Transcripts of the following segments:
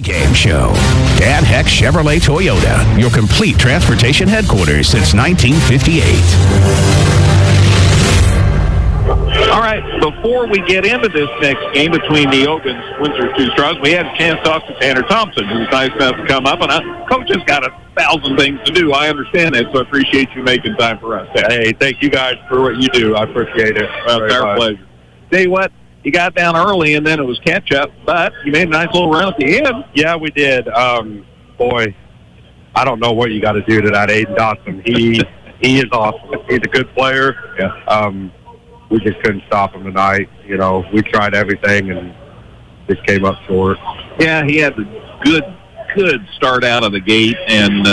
Game show. Dan Heck Chevrolet Toyota, your complete transportation headquarters since 1958. All right, before we get into this next game between Neoga and Windsor Straws, we had a chance to talk to Tanner Thompson, who was nice enough to come up. And Coach has got 1,000 things to do. I understand that, so I appreciate you making time for us. Hey, thank you guys for what you do. I appreciate it. Well, it's our pleasure. Tell you what, you got down early, and then it was catch-up, but you made a nice little run at the end. Yeah, we did. Boy, I don't know what you got to do to that Aiden Dotson. He is awesome. He's a good player. Yeah. We just couldn't stop him tonight. You know, we tried everything and just came up short. Yeah, he had a good start out of the gate, and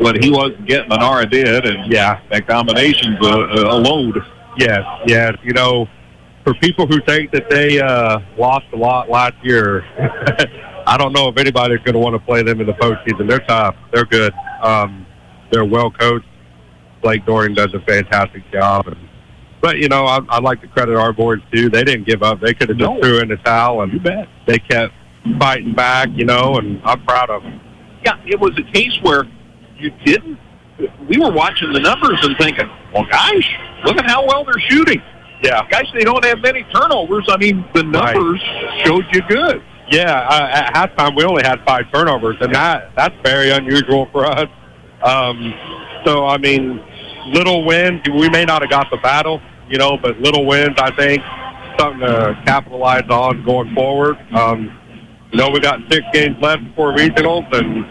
what he wasn't getting, Menara did, and yeah, that combination's a load. Yes. You know, for people who think that they lost a lot last year, I don't know if anybody's going to want to play them in the postseason. They're tough. They're good. They're well coached. Blake Doring does a fantastic job. But, you know, I'd like to credit our boys, too. They didn't give up. They could have just threw in the towel, and you bet. They kept fighting back, you know, and I'm proud of them. Yeah, it was a case where you didn't. We were watching the numbers and thinking, well, gosh, look at how well they're shooting. Yeah. Gosh, they don't have many turnovers. I mean, the numbers showed you good. Yeah, at halftime we only had 5 turnovers, and that's very unusual for us. So, I mean, little wins, we may not have got the battle, you know, but little wins, I think, something to capitalize on going forward. You know, we got 6 games left before regionals, and,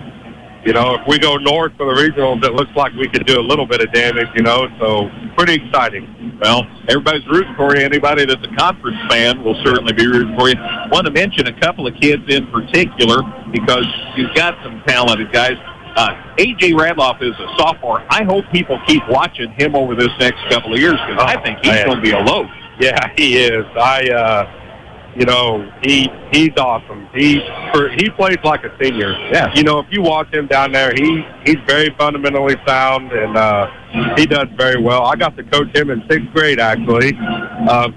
you know, if we go north for the regionals, it looks like we could do a little bit of damage, you know, so pretty exciting. Well, everybody's rooting for you. Anybody that's a conference fan will certainly be rooting for you. I want to mention a couple of kids in particular because you've got some talented guys. A.J. Radloff is a sophomore. I hope people keep watching him over this next couple of years because I think he's going to be a load. Yeah, he is. You know, he's awesome. He plays like a senior. Yeah. You know, if you watch him down there, he's very fundamentally sound, and he does very well. I got to coach him in 6th grade, actually,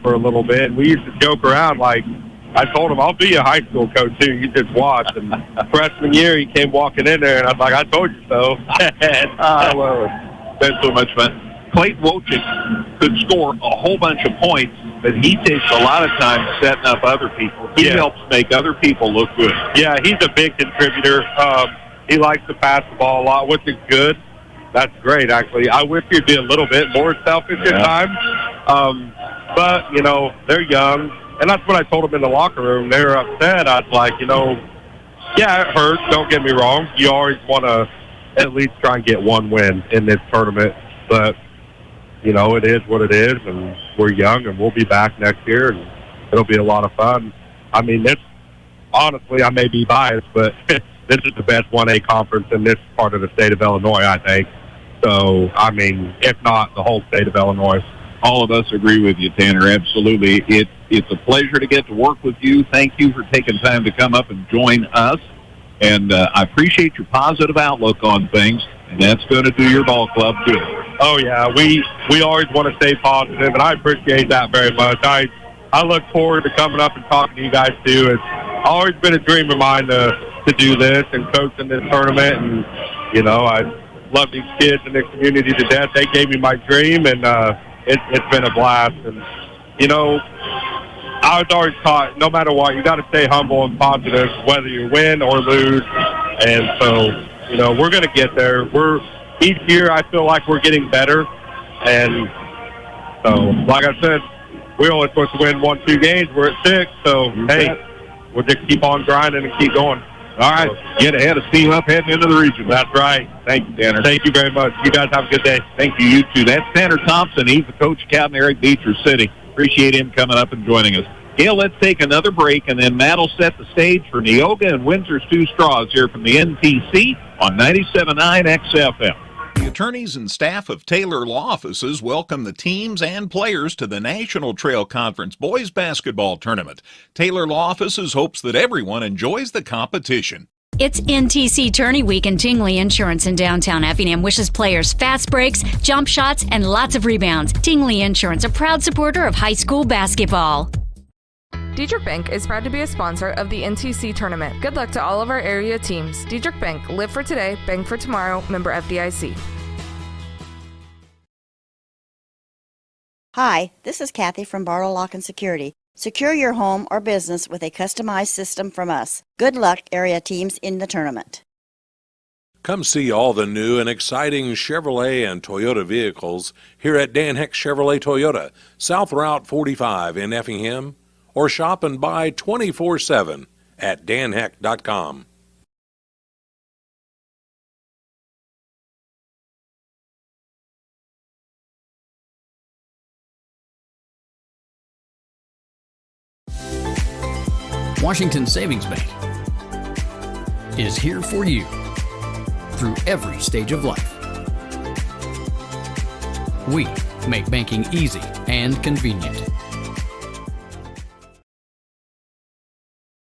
for a little bit. And we used to joke around like, I told him, I'll be a high school coach, too. You just watch. And freshman year, he came walking in there, and I was like, I told you so. Well, that's so much fun. Clayton Wojcik could score a whole bunch of points, but he takes a lot of time setting up other people. He helps make other people look good. Yeah, he's a big contributor. He likes to pass the ball a lot, which is good. That's great, actually. I wish he'd be a little bit more selfish at times. But, you know, they're young. And that's what I told them in the locker room. They were upset. I was like, you know, yeah, it hurts. Don't get me wrong. You always want to at least try and get one win in this tournament. But, you know, it is what it is. And we're young, and we'll be back next year, and it'll be a lot of fun. I mean, honestly, I may be biased, but this is the best 1A conference in this part of the state of Illinois, I think. So, I mean, if not, the whole state of Illinois. All of us agree with you, Tanner. Absolutely. It's a pleasure to get to work with you. Thank you for taking time to come up and join us. And I appreciate your positive outlook on things, and that's going to do your ball club good. Oh, yeah. We always want to stay positive, and I appreciate that very much. I look forward to coming up and talking to you guys, too. It's always been a dream of mine to do this and coach in this tournament. And, you know, I love these kids in this community to death. They gave me my dream, and it's been a blast. And, you know, I was always taught, no matter what, you got to stay humble and positive, whether you win or lose. And so, you know, we're going to get there. Each year, I feel like we're getting better. And so, like I said, we're only supposed to win 1-2 games. We're at 6. So, hey, we'll just keep on grinding and keep going. All right. Get ahead of steam up heading into the region. That's right. Thank you, Tanner. Thank you very much. You guys have a good day. Thank you. You too. That's Tanner Thompson. He's the coach of Captain Eric Beecher City. Appreciate him coming up and joining us. Gail, let's take another break, and then Matt will set the stage for Neoga and Windsor's 2 Straws here from the NTC on 97.9 XFM. The attorneys and staff of Taylor Law Offices welcome the teams and players to the National Trail Conference Boys Basketball Tournament. Taylor Law Offices hopes that everyone enjoys the competition. It's NTC Tourney Week, and Tingley Insurance in downtown Effingham wishes players fast breaks, jump shots, and lots of rebounds. Tingley Insurance, a proud supporter of high school basketball. Diedrich Bank is proud to be a sponsor of the NTC tournament. Good luck to all of our area teams. Diedrich Bank, live for today, bank for tomorrow, member FDIC. Hi, this is Kathy from Barlow Lock and Security. Secure your home or business with a customized system from us. Good luck, area teams, in the tournament. Come see all the new and exciting Chevrolet and Toyota vehicles here at Dan Heck Chevrolet Toyota, South Route 45 in Effingham, or shop and buy 24/7 at danheck.com. Washington Savings Bank is here for you through every stage of life. We make banking easy and convenient.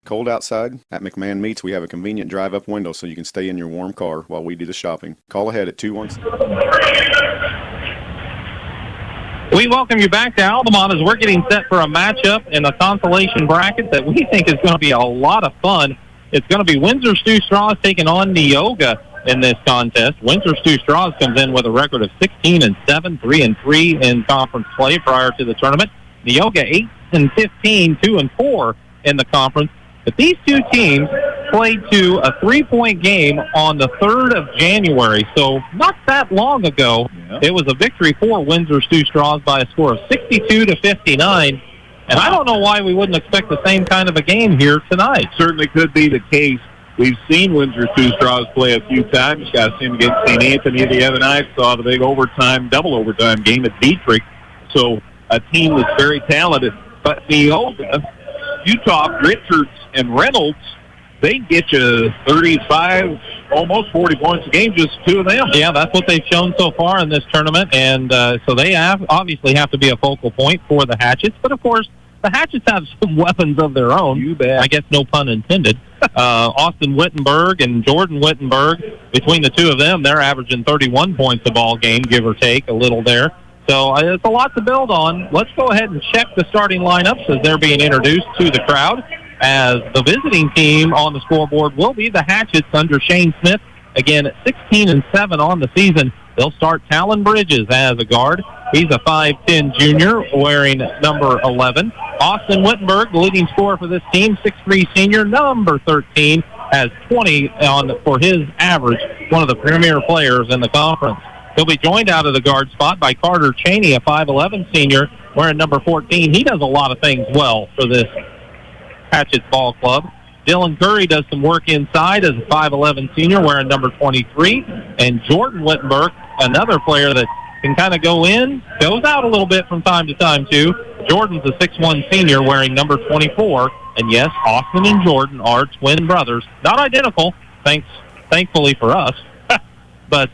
Cold outside? At McMahon Meats, we have a convenient drive-up window so you can stay in your warm car while we do the shopping. Call ahead at 217. We welcome you back to Altamont as we're getting set for a matchup in the consolation bracket that we think is going to be a lot of fun. It's going to be Windsor Stew Straws taking on Neoga in this contest. Windsor Stew Straws comes in with a record of 16-7, 3-3 in conference play prior to the tournament. Neoga 8-15, 2-4 in the conference. But these two teams played to a 3-point game on the 3rd of January, so not that long ago. Yeah. It was a victory for Windsor Stew Straws by a score of 62-59. And I don't know why we wouldn't expect the same kind of a game here tonight. Certainly could be the case. We've seen Windsor Stew Straws play a few times. Got to see them against St. Anthony the other night. Saw the big double overtime game at Dietrich. So a team that's very talented. But Neoga, Utah, Richards, and Reynolds, they get you 35, almost 40 points a game, just two of them. Yeah, that's what they've shown so far in this tournament, and so they obviously have to be a focal point for the Hatchets. But, of course, the Hatchets have some weapons of their own. You bet. I guess no pun intended. Austin Wittenberg and Jordan Wittenberg, between the two of them, they're averaging 31 points a ball game, give or take a little there. So it's a lot to build on. Let's go ahead and check the starting lineups as they're being introduced to the crowd, as the visiting team on the scoreboard will be the Hatchets under Shane Smith. Again, at 16-7 on the season. They'll start Talon Bridges as a guard. He's a 5'10 junior wearing number 11. Austin Wittenberg, the leading scorer for this team, 6'3 senior, number 13, has 20 for his average, one of the premier players in the conference. He'll be joined out of the guard spot by Carter Cheney, a 5'11 senior, wearing number 14. He does a lot of things well for this Hatchets ball club. Dylan Curry does some work inside as a 5'11 senior, wearing number 23. And Jordan Wittenberg, another player that can kind of go in, goes out a little bit from time to time, too. Jordan's a 6'1 senior, wearing number 24. And, yes, Austin and Jordan are twin brothers. Not identical, thankfully for us. But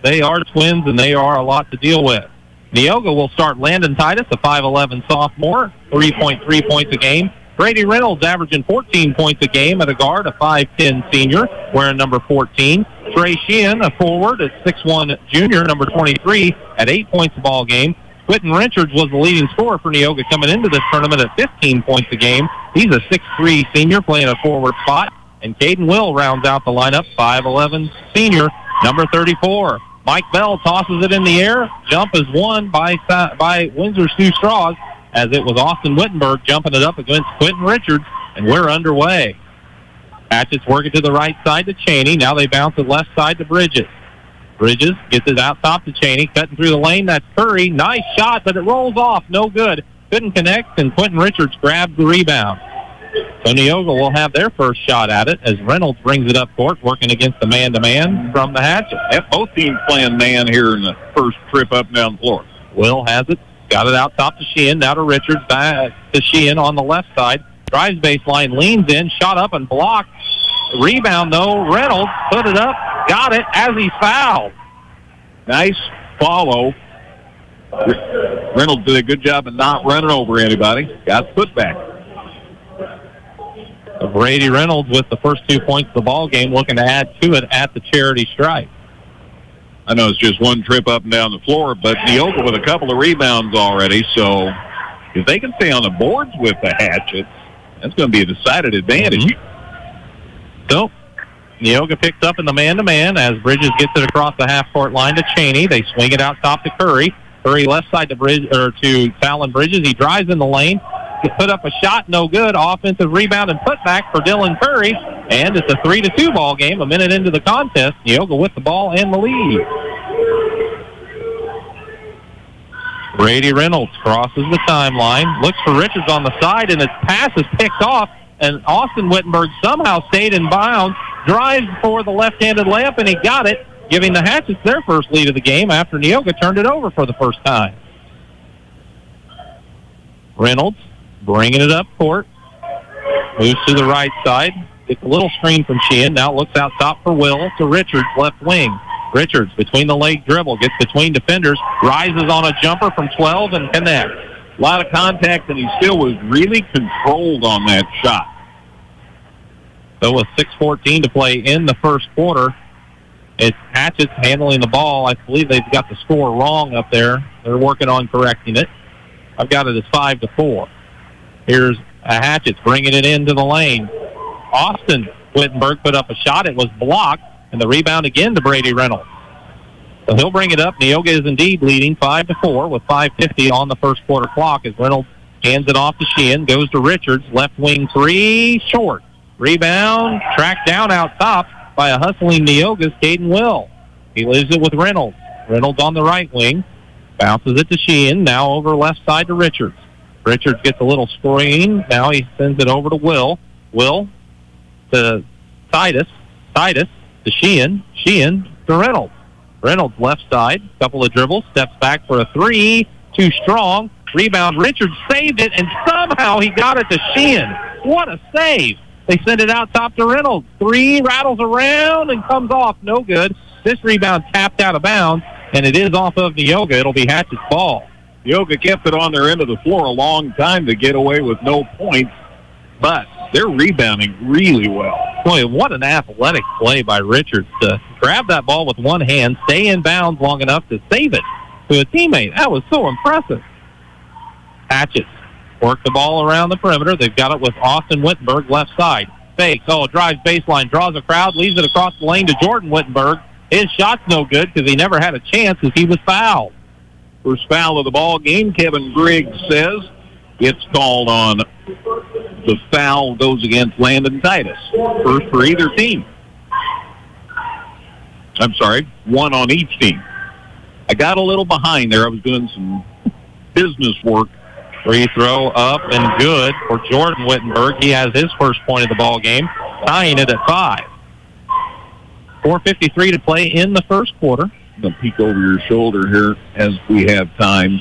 they are twins, and they are a lot to deal with. Neoga will start Landon Titus, a 5'11 sophomore, 3.3 points a game. Brady Reynolds averaging 14 points a game at a guard, a 5'10 senior, wearing number 14. Trey Sheehan, a forward, at 6'1 junior, number 23, at 8 points a ball game. Quentin Richards was the leading scorer for Neoga coming into this tournament at 15 points a game. He's a 6'3 senior playing a forward spot. And Caden Will rounds out the lineup, 5'11 senior, number 34. Mike Bell tosses it in the air. Jump is won by Windsor Stew Straws, as it was Austin Wittenberg jumping it up against Quentin Richards, and we're underway. Hatchets working to the right side to Cheney. Now they bounce it left side to Bridges. Bridges gets it out top to Cheney, cutting through the lane. That's Curry. Nice shot, but it rolls off. No good. Couldn't connect, and Quentin Richards grabbed the rebound. So Neoga will have their first shot at it as Reynolds brings it up court, working against the man-to-man from the Hatchets. Both teams playing man here in the first trip up and down the floor. Will has it. Got it out top to Sheehan. Now to Richards. Back to Sheehan on the left side. Drives baseline, leans in, shot up and blocked. Rebound, though. Reynolds put it up, got it as he fouled. Nice follow. Reynolds did a good job of not running over anybody. Got put back. Brady Reynolds with the first 2 points of the ball game, looking to add to it at the charity stripe. I know it's just one trip up and down the floor, but Neoga with a couple of rebounds already, so if they can stay on the boards with the Hatchets, That's going to be a decided advantage. So, Neoga picks up in the man-to-man as Bridges gets it across the half-court line to Cheney. They swing it out top to Curry. Curry left side to Fallon Bridges. He drives in the lane. Put up a shot, no good. Offensive rebound and putback for Dylan Curry. And it's a 3-2 ball game. A minute into the contest, Neoga with the ball and the lead. Brady Reynolds crosses the timeline, looks for Richards on the side, and his pass is picked off. And Austin Wittenberg somehow stayed in bounds, drives for the left-handed layup, and he got it, giving the Hatchets their first lead of the game after Neoga turned it over for the first time. Reynolds bringing it up court, moves to the right side, gets a little screen from Sheehan, now looks out top for Will to Richards, left wing. Richards between the leg dribble, gets between defenders, rises on a jumper from 12 and connects. A lot of contact, and he still was really controlled on that shot. So with 6:14 to play in the first quarter, it's Hatchets handling the ball. I believe they've got the score wrong up there. They're working on correcting it. I've got it as 5-4. Here's Hatchets bringing it into the lane. Austin Wittenberg put up a shot. It was blocked, and the rebound again to Brady Reynolds. So he'll bring it up. Neoga is indeed leading 5-4 with 5:50 on the first quarter clock as Reynolds hands it off to Sheehan, goes to Richards, left wing three, short. Rebound, tracked down out top by a hustling Neoga's Caden Will. He leaves it with Reynolds. Reynolds on the right wing, bounces it to Sheehan, now over left side to Richards. Richards gets a little screen, now he sends it over to Will. Will to Titus. Titus to Sheehan. Sheehan to Reynolds. Reynolds left side, couple of dribbles, steps back for a three, too strong. Rebound, Richards saved it, and somehow he got it to Sheehan. What a save. They send it out top to Reynolds. Three, rattles around and comes off, no good. This rebound tapped out of bounds, and it is off of Neoga. It'll be Hatchets' ball. Neoga kept it on their end of the floor a long time to get away with no points, but they're rebounding really well. Boy, what an athletic play by Richards to grab that ball with one hand, stay in bounds long enough to save it to a teammate. That was so impressive. Hatchets work the ball around the perimeter. They've got it with Austin Wittenberg left side. Fakes, drives baseline, draws a crowd, leaves it across the lane to Jordan Wittenberg. His shot's no good because he never had a chance as he was fouled. First foul of the ball game, Kevin Griggs says. It's called on the foul, goes against Landon Titus. First for either team. I'm sorry, one on each team. I got a little behind there. I was doing some business work. Free throw up and good for Jordan Wittenberg. He has his first point of the ball game, tying it at 5. 4:53 to play in the first quarter. I'm going to peek over your shoulder here as we have time.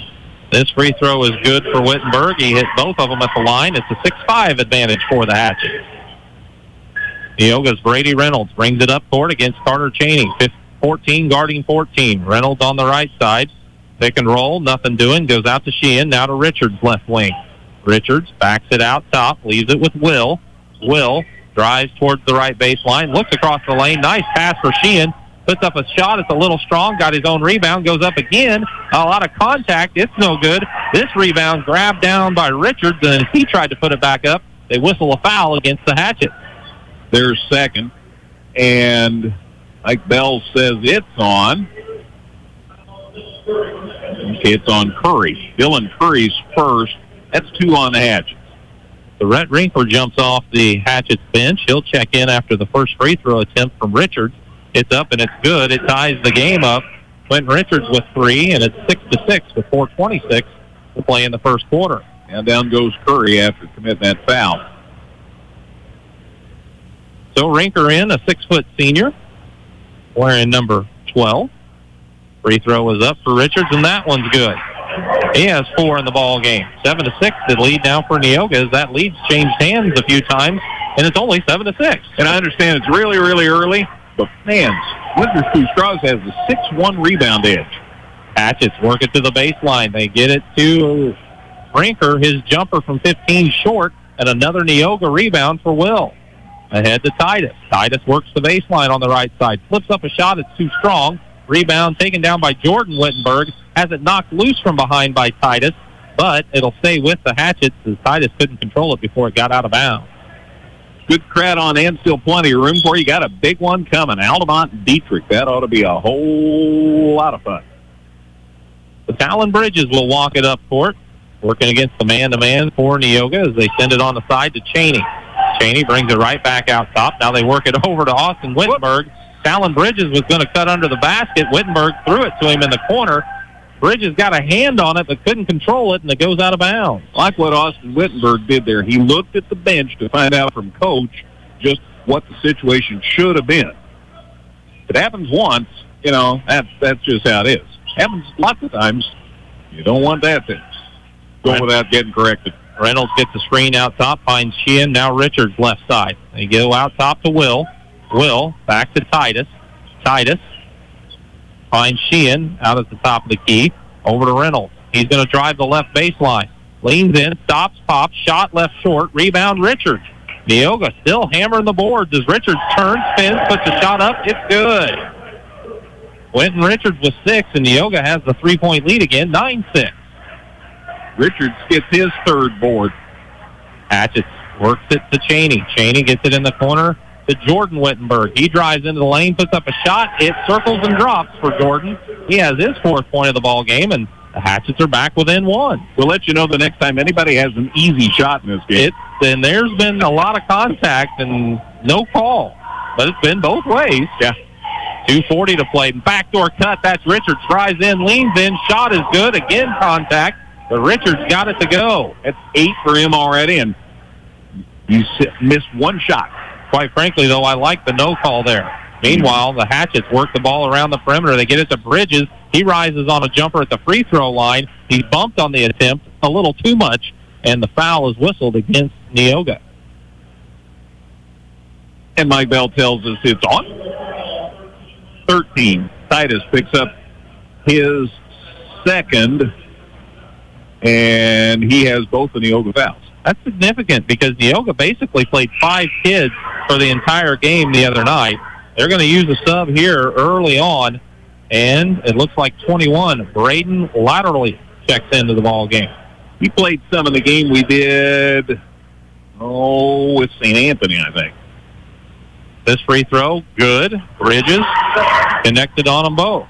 This free throw is good for Wittenberg. He hit both of them at the line. It's a 6-5 advantage for the Hatchets. Neoga's Brady Reynolds brings it up court against Carter Cheney. 14 guarding 14. Reynolds on the right side. Pick and roll, nothing doing. Goes out to Sheehan, now to Richards left wing. Richards backs it out top, leaves it with Will. Will drives towards the right baseline, looks across the lane. Nice pass for Sheehan. Puts up a shot. It's a little strong. Got his own rebound. Goes up again. A lot of contact. It's no good. This rebound grabbed down by Richards, and he tried to put it back up. They whistle a foul against the Hatchets. Their second. And Mike Bell says it's on. Okay, it's on Curry. Dylan Curry's first. That's 2 on the Hatchets. The Rhett Rinker jumps off the Hatchets bench. He'll check in after the first free throw attempt from Richards. It's up and it's good. It ties the game up. Quentin Richards with 3, and it's 6-6 with 4:26 to play in the first quarter. And down goes Curry after committing that foul. So Rinker in, a 6-foot senior, wearing number 12. Free throw is up for Richards, and that one's good. He has 4 in the ball game. 7-6, the lead now for Neoga as that lead's changed hands a few times, and it's only 7-6. And I understand it's really, really early, but man, Windsor Straws has a 6-1 rebound edge. Hatchets work it to the baseline. They get it to Rinker, his jumper from 15 short, and another Neoga rebound for Will. Ahead to Titus. Titus works the baseline on the right side. Flips up a shot. It's too strong. Rebound taken down by Jordan Wittenberg. Has it knocked loose from behind by Titus. but it'll stay with the Hatchets as Titus couldn't control it before it got out of bounds. Good crowd on end, still plenty of room for you. Got a big one coming. Altamont and Dietrich. That ought to be a whole lot of fun. The Talon Bridges will walk it up court, working against the man-to-man for Neoga as they send it on the side to Cheney. Cheney brings it right back out top. Now they work it over to Austin Wittenberg. Talon Bridges was going to cut under the basket. Wittenberg threw it to him in the corner. Bridges got a hand on it but couldn't control it, and it goes out of bounds. Like what Austin Wittenberg did there. He looked at the bench to find out from coach just what the situation should have been. If it happens once, that's just how it is. Happens lots of times. You don't want that to go without getting corrected. Reynolds gets the screen out top, finds Sheehan, now Richards left side. They go out top to Will. Will back to Titus. Titus finds Sheehan out at the top of the key. Over to Reynolds. He's going to drive the left baseline. Leans in, stops, pops, shot left short, rebound Richards. Neoga still hammering the boards as Richards turns, spins, puts the shot up. It's good. Quentin Richards with 6, and Neoga has the 3-point lead again, 9-6. Richards gets his third board. Hatchets works it to Cheney. Cheney gets it in the corner to Jordan Wittenberg. He drives into the lane, puts up a shot. It circles and drops for Jordan. He has his 4th point of the ball game, and the Hatchets are back within 1. We'll let you know the next time anybody has an easy shot in this game. And there's been a lot of contact and no call, but it's been both ways. Yeah. 2:40 to play. Backdoor cut. That's Richards. Drives in, leans in. Shot is good. Again, contact. But Richards got it to go. That's 8 for him already, and you missed one shot. Quite frankly, though, I like the no call there. Meanwhile, the Hatchets work the ball around the perimeter. They get it to Bridges. He rises on a jumper at the free throw line. He's bumped on the attempt a little too much, and the foul is whistled against Neoga. And Mike Bell tells us it's on. 13. Titus picks up his second, and he has both the Neoga fouls. That's significant because Neoga basically played 5 kids for the entire game the other night. They're going to use a sub here early on, and it looks like 21. Braden laterally checks into the ball game. He played some of the game we did, with St. Anthony, I think. This free throw, good. Bridges connected on them both.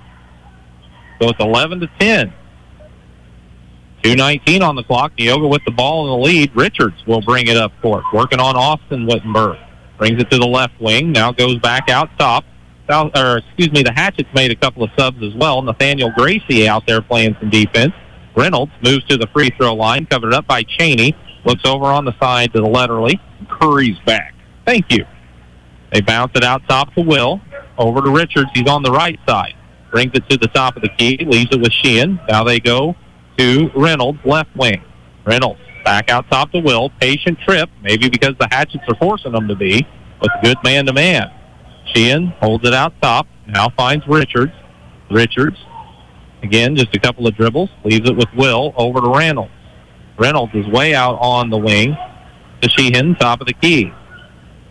So it's 11-10. 2:19 on the clock. Neoga with the ball in the lead. Richards will bring it up court. Working on Austin Wittenberg. Brings it to the left wing. Now goes back out top. The Hatchets made a couple of subs as well. Nathaniel Gracie out there playing some defense. Reynolds moves to the free throw line, covered up by Cheney. Looks over on the side to the Letterly. Curry's back. Thank you. They bounce it out top to Will. Over to Richards. He's on the right side. Brings it to the top of the key. Leaves it with Sheehan. Now they go to Reynolds, left wing. Reynolds back out top to Will. Patient trip, maybe because the Hatchets are forcing them to be, with good man-to-man. Sheehan holds it out top. Now finds Richards. Richards, again, just a couple of dribbles. Leaves it with Will over to Reynolds. Reynolds is way out on the wing to Sheehan, top of the key.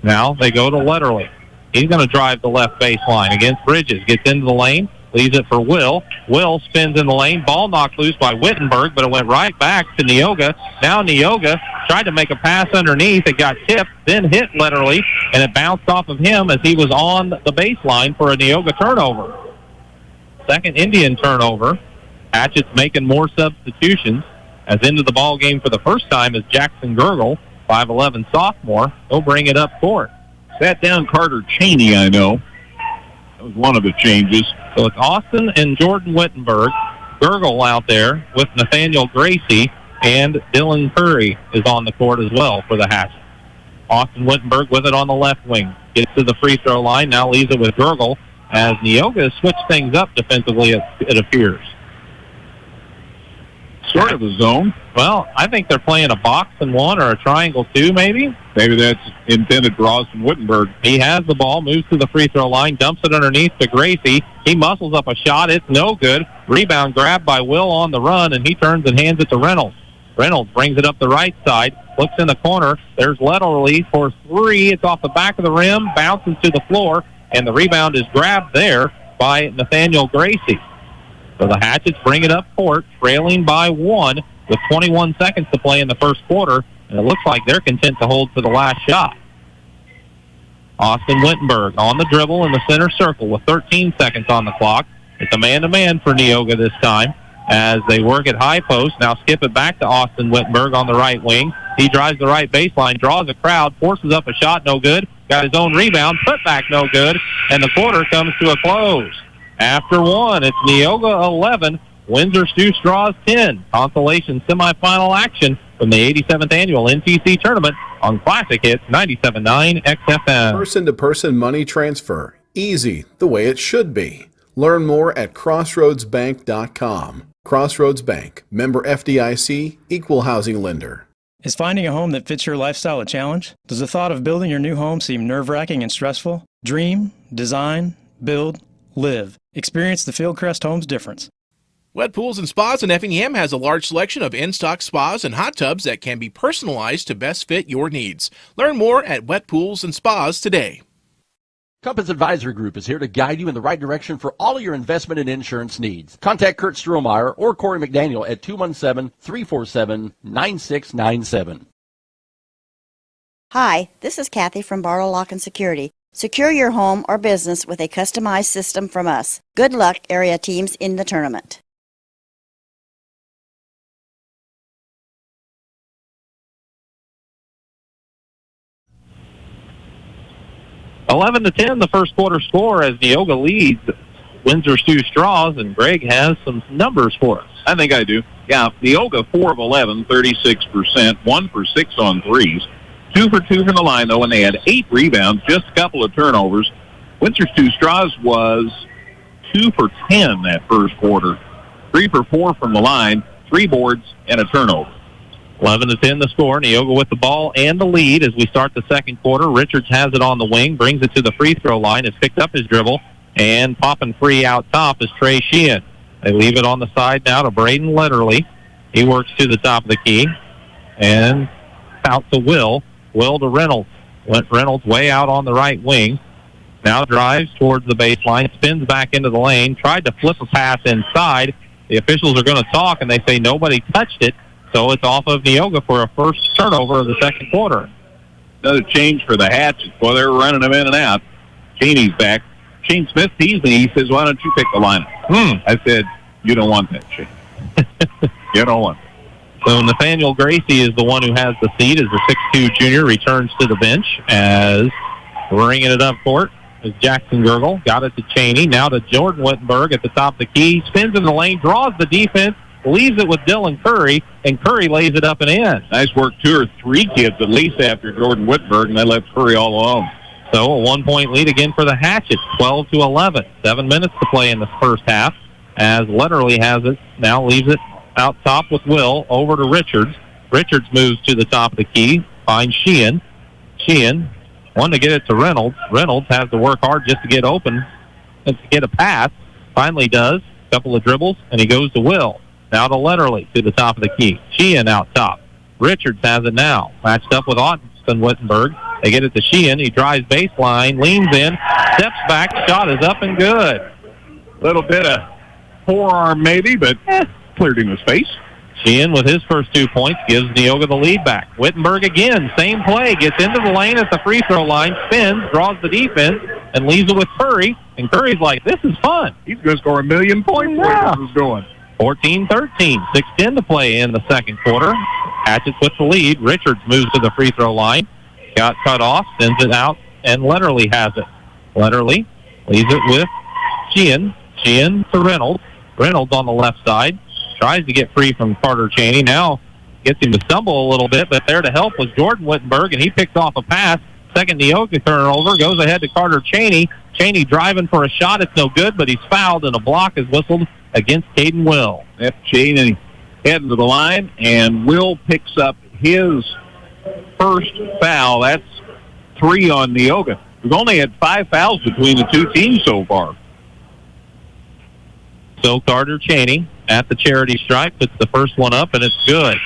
Now they go to Letterly. He's going to drive the left baseline against Bridges. Gets into the lane. Leaves it for Will. Will spins in the lane. Ball knocked loose by Wittenberg, but it went right back to Neoga. Now Neoga tried to make a pass underneath. It got tipped, then hit Letterly, and it bounced off of him as he was on the baseline for a Neoga turnover. Second Indian turnover. Hatchets making more substitutions. As into the ball game for the first time is Jackson Gergel, 5'11 sophomore. He'll bring it up court. Sat down Carter Cheney, I know. That was one of the changes. So it's Austin and Jordan Wittenberg. Gergel out there with Nathaniel Gracie, and Dylan Curry is on the court as well for the Hatchets. Austin Wittenberg with it on the left wing. Gets to the free throw line, now leaves it with Gergel as Neoga has switched things up defensively, it appears. Sort of a zone. Well, I think they're playing a box and one or a triangle two, maybe. Maybe that's intended for Austin Wittenberg. He has the ball, moves to the free throw line, dumps it underneath to Gracie. He muscles up a shot. It's no good. Rebound grabbed by Will on the run, and he turns and hands it to Reynolds. Reynolds brings it up the right side, looks in the corner. There's Letterly for 3. It's off the back of the rim, bounces to the floor, and the rebound is grabbed there by Nathaniel Gracie. So the Hatchets bring it up court, trailing by 1 with 21 seconds to play in the first quarter, and it looks like they're content to hold for the last shot. Austin Wittenberg on the dribble in the center circle with 13 seconds on the clock. It's a man-to-man for Neoga this time as they work at high post. Now skip it back to Austin Wittenberg on the right wing. He drives the right baseline, draws a crowd, forces up a shot, no good. Got his own rebound, put back, no good. And the quarter comes to a close. After one, it's Neoga 11, Windsor Stew Straws 10. Consolation semifinal action from the 87th annual NTC tournament on Classic Hits 97.9 XFM. Person-to-person money transfer. Easy, the way it should be. Learn more at crossroadsbank.com. Crossroads Bank, member FDIC, equal housing lender. Is finding a home that fits your lifestyle a challenge? Does the thought of building your new home seem nerve-wracking and stressful? Dream, design, build, live. Experience the Fieldcrest Homes difference. Wet Pools and Spas in Effingham has a large selection of in-stock spas and hot tubs that can be personalized to best fit your needs. Learn more at Wet Pools and Spas today. Compass Advisory Group is here to guide you in the right direction for all of your investment and insurance needs. Contact Kurt Strohmeyer or Corey McDaniel at 217-347-9697. Hi, this is Kathy from Barlow Lock and Security. Secure your home or business with a customized system from us. Good luck, area teams in the tournament. Eleven to 10, the first quarter score as Neoga leads Windsor Stew Straws, and Greg has some numbers for us. I think I do. Yeah, Neoga 4 of 11, 36%, 1 for 6 on threes, 2 for 2 from the line, though, and they had 8 rebounds, just a couple of turnovers. Windsor Stew Straws was 2 for 10 that first quarter, 3 for 4 from the line, 3 boards, and a turnover. 11 to 10 the score. Neoga with the ball and the lead as we start the second quarter. Richards has it on the wing, brings it to the free throw line, has picked up his dribble, and popping free out top is Trey Sheehan. They leave it on the side now to Braden Letterly. He works to the top of the key, and out to Will. Will to Reynolds. Reynolds way out on the right wing. Now drives towards the baseline, spins back into the lane, tried to flip a pass inside. The officials are going to talk, and they say nobody touched it. So it's off of Neoga for a first turnover of the second quarter. Another change for the Hatchets. Boy, they're running them in and out. Cheney's back. Shane Smith teased me. He says, why don't you pick the lineup? I said, you don't want that, Shane. You don't want it. So Nathaniel Gracie is the one who has the seat as the 6'2 junior returns to the bench as bringing it up court is Jackson Gergel. Got it to Cheney. Now to Jordan Wittenberg at the top of the key. Spins in the lane, draws the defense, leaves it with Dylan Curry, and Curry lays it up and in. Nice work, 2 or 3 kids at least after Jordan Wittenberg, and they left Curry all alone. So a 1-point lead again for the Hatchets, 12 to 11. 7 minutes to play in the first half as Letterly has it. Now leaves it out top with Will over to Richards. Richards moves to the top of the key, finds Sheehan. Sheehan wanted to get it to Reynolds. Reynolds has to work hard just to get open and to get a pass. Finally does. Couple of dribbles, and he goes to Will. Now to Letterly to the top of the key. Sheehan out top. Richards has it now. Matched up with Austin Wittenberg. They get it to Sheehan. He drives baseline, leans in, steps back. Shot is up and good. Little bit of forearm maybe, but cleared in his face. Sheehan with his first 2 points gives Neoga the lead back. Wittenberg again, same play. Gets into the lane at the free throw line, spins, draws the defense, and leaves it with Curry. And Curry's like, this is fun. He's going to score 1,000,000 points. Yeah. This is going. 14-13, 6:10 to play in the second quarter. Hatchets with the lead. Richards moves to the free throw line. Got cut off, sends it out, and Letterly has it. Letterly leaves it with Sheehan. Sheehan to Reynolds. Reynolds on the left side. Tries to get free from Carter Cheney. Now gets him to stumble a little bit, but there to help was Jordan Wittenberg, and he picks off a pass. Second Neoga turnover. Goes ahead to Carter Cheney. Cheney driving for a shot. It's no good, but he's fouled, and a block is whistled against Caden Will. That's Cheney heading to the line, and Will picks up his first foul. That's 3 on Neoga. We've only had 5 fouls between the two teams so far. So Carter Cheney at the charity stripe puts the first one up, and it's good.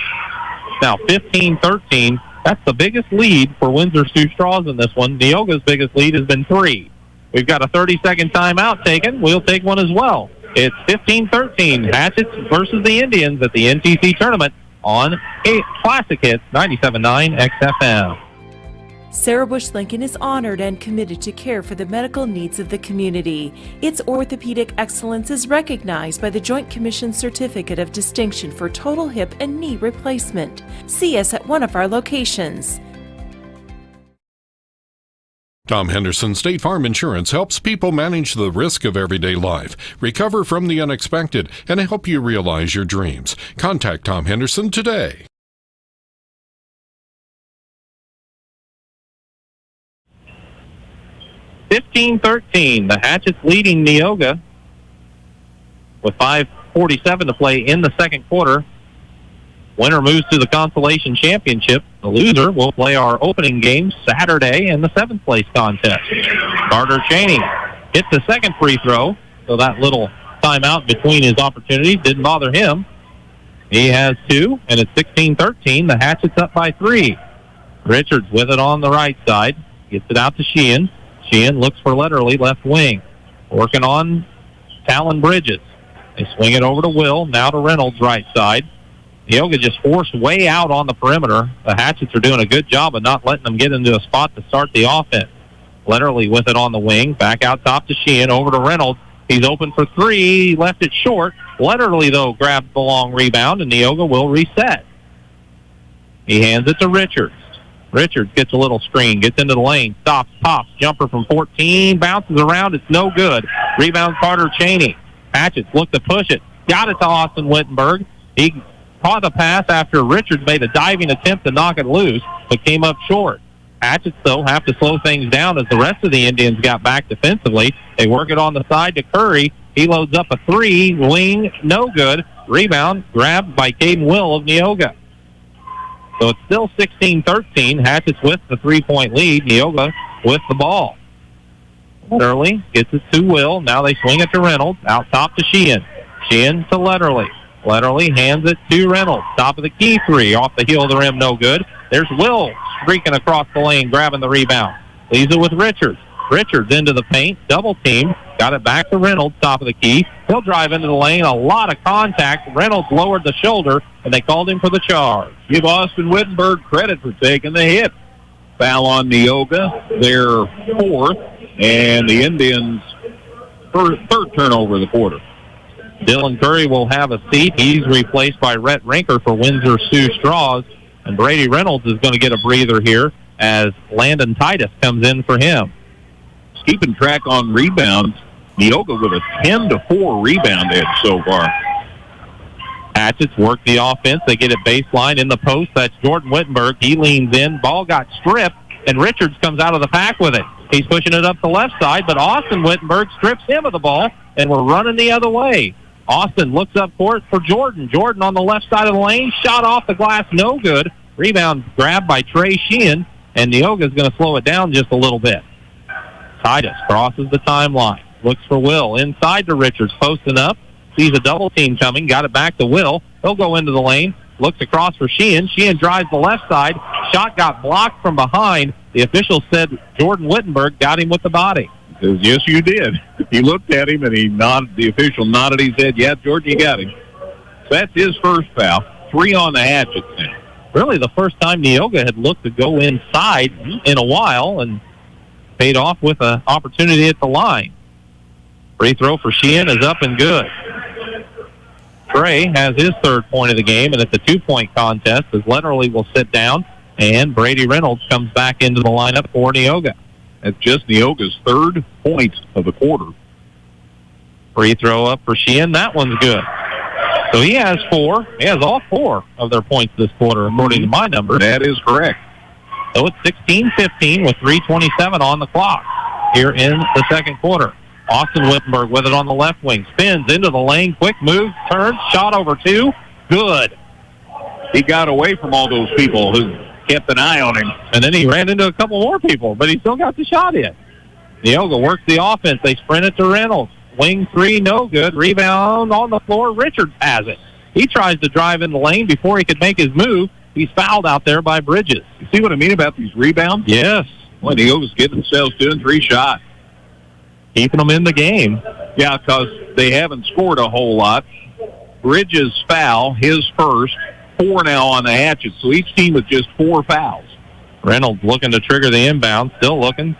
Now 15-13. That's the biggest lead for Windsor Stew Straws in this one. Neoga's biggest lead has been 3. We've got a 30-second timeout taken. We'll take one as well. It's 15-13, Hatchets versus the Indians at the NTC tournament on Classic Hits 97.9 XFM. Sarah Bush Lincoln is honored and committed to care for the medical needs of the community. Its orthopedic excellence is recognized by the Joint Commission Certificate of Distinction for Total Hip and Knee Replacement. See us at one of our locations. Tom Henderson State Farm Insurance helps people manage the risk of everyday life, recover from the unexpected, and help you realize your dreams. Contact Tom Henderson today. 15-13. The Hatchets leading Neoga with 5:47 to play in the second quarter. Winner moves to the Consolation Championship. The loser will play our opening game Saturday in the 7th place contest. Carter Cheney hits the second free throw, so that little timeout between his opportunities didn't bother him. He has 2, and it's 16-13. The Hatchets up by 3. Richards with it on the right side. Gets it out to Sheehan. Sheehan looks for Letterly, left wing. Working on Talon Bridges. They swing it over to Will, now to Reynolds, right side. Neoga just forced way out on the perimeter. The Hatchets are doing a good job of not letting them get into a spot to start the offense. Letterly with it on the wing. Back out top to Sheehan, over to Reynolds. He's open for 3, left it short. Letterly, though, grabs the long rebound, and Neoga will reset. He hands it to Richards. Richards gets a little screen, gets into the lane, stops, pops, jumper from 14, bounces around, it's no good. Rebound Carter Cheney. Hatchets look to push it. Got it to Austin Wittenberg. He caught the pass after Richards made a diving attempt to knock it loose, but came up short. Hatchets, though, have to slow things down as the rest of the Indians got back defensively. They work it on the side to Curry. He loads up a 3, wing, no good. Rebound grabbed by Caden Will of Neoga. So it's still 16-13. Hatchets with the 3-point lead. Neoga with the ball. Letterly gets it to Will. Now they swing it to Reynolds. Out top to Sheehan. Sheehan to Letterly. Letterly hands it to Reynolds. Top of the key 3. Off the heel of the rim, no good. There's Will streaking across the lane, grabbing the rebound. Leaves it with Richards. Richards into the paint. Double team. Got it back to Reynolds, top of the key. He'll drive into the lane. A lot of contact. Reynolds lowered the shoulder, and they called him for the charge. Give Austin Wittenberg credit for taking the hit. Foul on Neoga, their 4th, and the Indians' third turnover of the quarter. Dylan Curry will have a seat. He's replaced by Rhett Rinker for Windsor Sioux Straws, and Brady Reynolds is going to get a breather here as Landon Titus comes in for him. Keeping track on rebounds, Neoga with a 10-4 rebound edge so far. Hatchets work the offense. They get it baseline in the post. That's Jordan Wittenberg. He leans in. Ball got stripped, and Richards comes out of the pack with it. He's pushing it up the left side, but Austin Wittenberg strips him of the ball, and we're running the other way. Austin looks up court for Jordan. Jordan on the left side of the lane. Shot off the glass, no good. Rebound grabbed by Trey Sheehan, and Neoga's going to slow it down just a little bit. Titus crosses the timeline. Looks for Will. Inside to Richards. Posting up. Sees a double team coming. Got it back to Will. He'll go into the lane. Looks across for Sheehan. Sheehan drives the left side. Shot got blocked from behind. The official said Jordan Wittenberg got him with the body. Says, yes, you did. He looked at him, and he nodded. The official nodded his head. Yeah, Jordan, you got him. So that's his first foul. 3 on the Hatchets now. Really the first time Neoga had looked to go inside in a while, and paid off with an opportunity at the line. Free throw for Sheehan is up and good. Trey has his 3rd point of the game, and it's a 2-point contest as Letterly will sit down, and Brady Reynolds comes back into the lineup for Neoga. That's just Neoga's 3rd point of the quarter. Free throw up for Sheehan. That one's good. So he has 4. He has all 4 of their points this quarter, according to my number. That is correct. So it's 16-15 with 3:27 on the clock here in the second quarter. Austin Wittenberg with it on the left wing. Spins into the lane. Quick move. Turns. Shot over 2. Good. He got away from all those people who kept an eye on him. And then he ran into a couple more people, but he still got the shot in. Neoga works the offense. They sprint it to Reynolds. Wing 3, no good. Rebound on the floor. Richards has it. He tries to drive in the lane before he could make his move. He's fouled out there by Bridges. You see what I mean about these rebounds? Yes. Well, Neoga's getting themselves 2 and 3 shots. Keeping them in the game. Yeah, because they haven't scored a whole lot. Bridges' foul, his first, 4 now on the Hatchets, so each team with just 4 fouls. Reynolds looking to trigger the inbound. Still looking.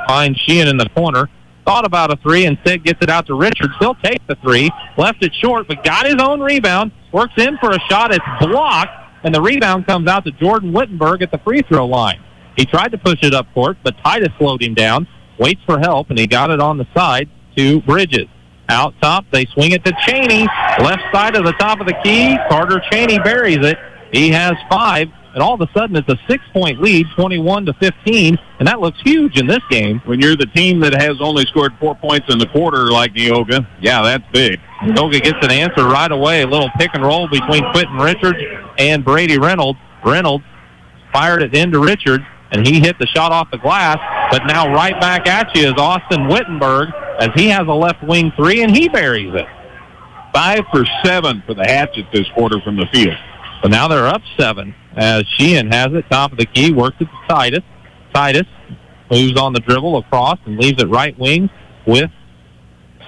Finds Sheehan in the corner. Thought about a three. Instead gets it out to Richards. He'll take the three. Left it short, but got his own rebound. Works in for a shot. It's blocked, and the rebound comes out to Jordan Wittenberg at the free throw line. He tried to push it up court, but Titus slowed him down. Waits for help, and he got it on the side to Bridges. Out top, they swing it to Cheney. Left side of the top of the key. Carter Cheney buries it. He has 5, and all of a sudden it's a 6-point lead, 21-15, and that looks huge in this game. When you're the team that has only scored 4 points in the quarter like Neoga, yeah, that's big. Neoga gets an answer right away. A little pick and roll between Quentin Richards and Brady Reynolds. Reynolds fired it into Richards, and he hit the shot off the glass, but now right back at you is Austin Wittenberg, as he has a left wing three, and he buries it. 5 for 7 for the Hatchets this quarter from the field. So now they're up 7, as Sheehan has it, top of the key, works it to Titus. Titus moves on the dribble across and leaves it right wing with,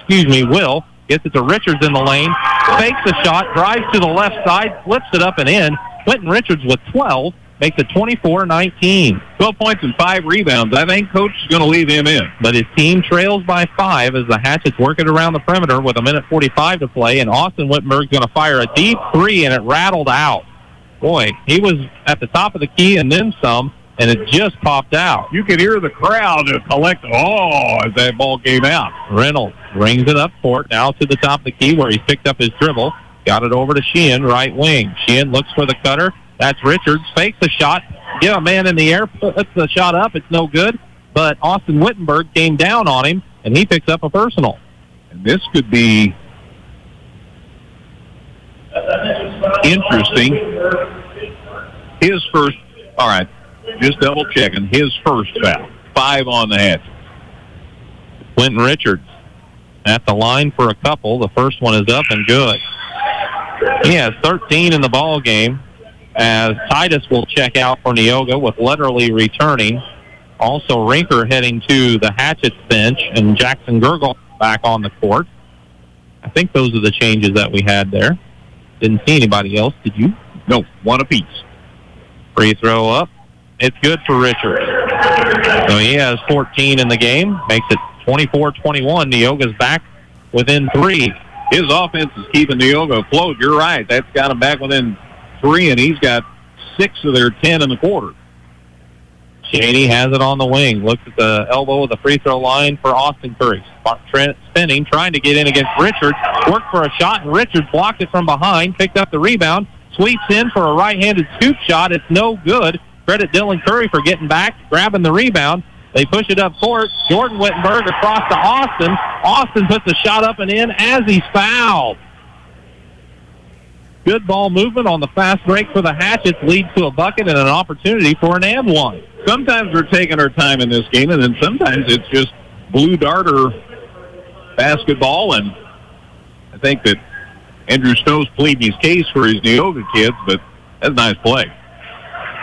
Will, gets it to Richards in the lane, fakes a shot, drives to the left side, flips it up and in. Quentin Richards with 12, makes it 24-19. 12 points and 5 rebounds. I think Coach is going to leave him in. But his team trails by 5 as the Hatchets work it around the perimeter with 1:45 to play, and Austin Wittenberg's going to fire a deep three, and it rattled out. Boy, he was at the top of the key and then some, and it just popped out. You could hear the crowd collect as that ball came out. Reynolds brings it up court, now to the top of the key where he's picked up his dribble. Got it over to Sheehan, right wing. Sheehan looks for the cutter. That's Richards, fakes the shot, get a man in the air, puts the shot up, it's no good, but Austin Wittenberg came down on him, and he picks up a personal. And this could be interesting. His first, all right, just double checking, his first foul. 5 on the Hatch. Quentin Richards at the line for a couple. The first one is up and good. He has 13 in the ball game, as Titus will check out for Neoga with Letterly returning. Also Rinker heading to the Hatchets bench, and Jackson Gurgle back on the court. I think those are the changes that we had there. Didn't see anybody else, did you? No, 1 apiece. Free throw up. It's good for Richards. So he has 14 in the game, makes it 24-21. Neoga's back within 3. His offense is keeping Neoga afloat. You're right. That's got him back within 3, and he's got 6 of their 10 in the quarter. Cheney has it on the wing. Looks at the elbow of the free throw line for Austin Curry. Spinning, trying to get in against Richards. Worked for a shot, and Richards blocked it from behind. Picked up the rebound. Sweeps in for a right-handed scoop shot. It's no good. Credit Dylan Curry for getting back, grabbing the rebound. They push it up court. Jordan Wittenberg across to Austin. Austin puts the shot up and in as he's fouled. Good ball movement on the fast break for the Hatchets leads to a bucket and an opportunity for an and one. Sometimes we're taking our time in this game, and then sometimes it's just blue darter basketball, and I think that Andrew Snow's pleading his case for his Neoga kids, but that's a nice play.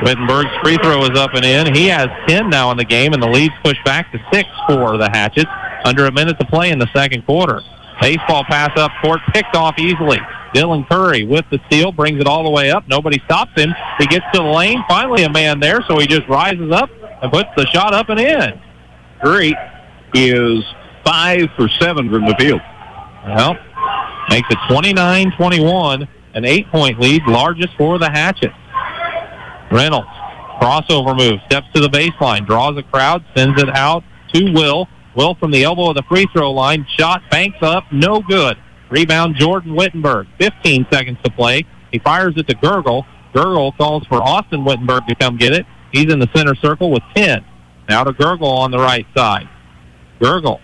Wittenberg's free throw is up and in. He has 10 now in the game, and the lead's pushed back to 6 for the Hatchets. Under a minute to play in the second quarter. Baseball pass up court, picked off easily. Dylan Curry with the steal, brings it all the way up. Nobody stops him. He gets to the lane. Finally a man there, so he just rises up and puts the shot up and in. Curry is 5 for 7 from the field. Well, makes it 29-21, an 8-point lead, largest for the Hatchets. Reynolds, crossover move, steps to the baseline, draws a crowd, sends it out to Will. Will from the elbow of the free throw line, shot, banks up, no good. Rebound, Jordan Wittenberg. 15 seconds to play. He fires it to Gurgle. Gurgle calls for Austin Wittenberg to come get it. He's in the center circle with 10. Now to Gurgle on the right side. Gurgle,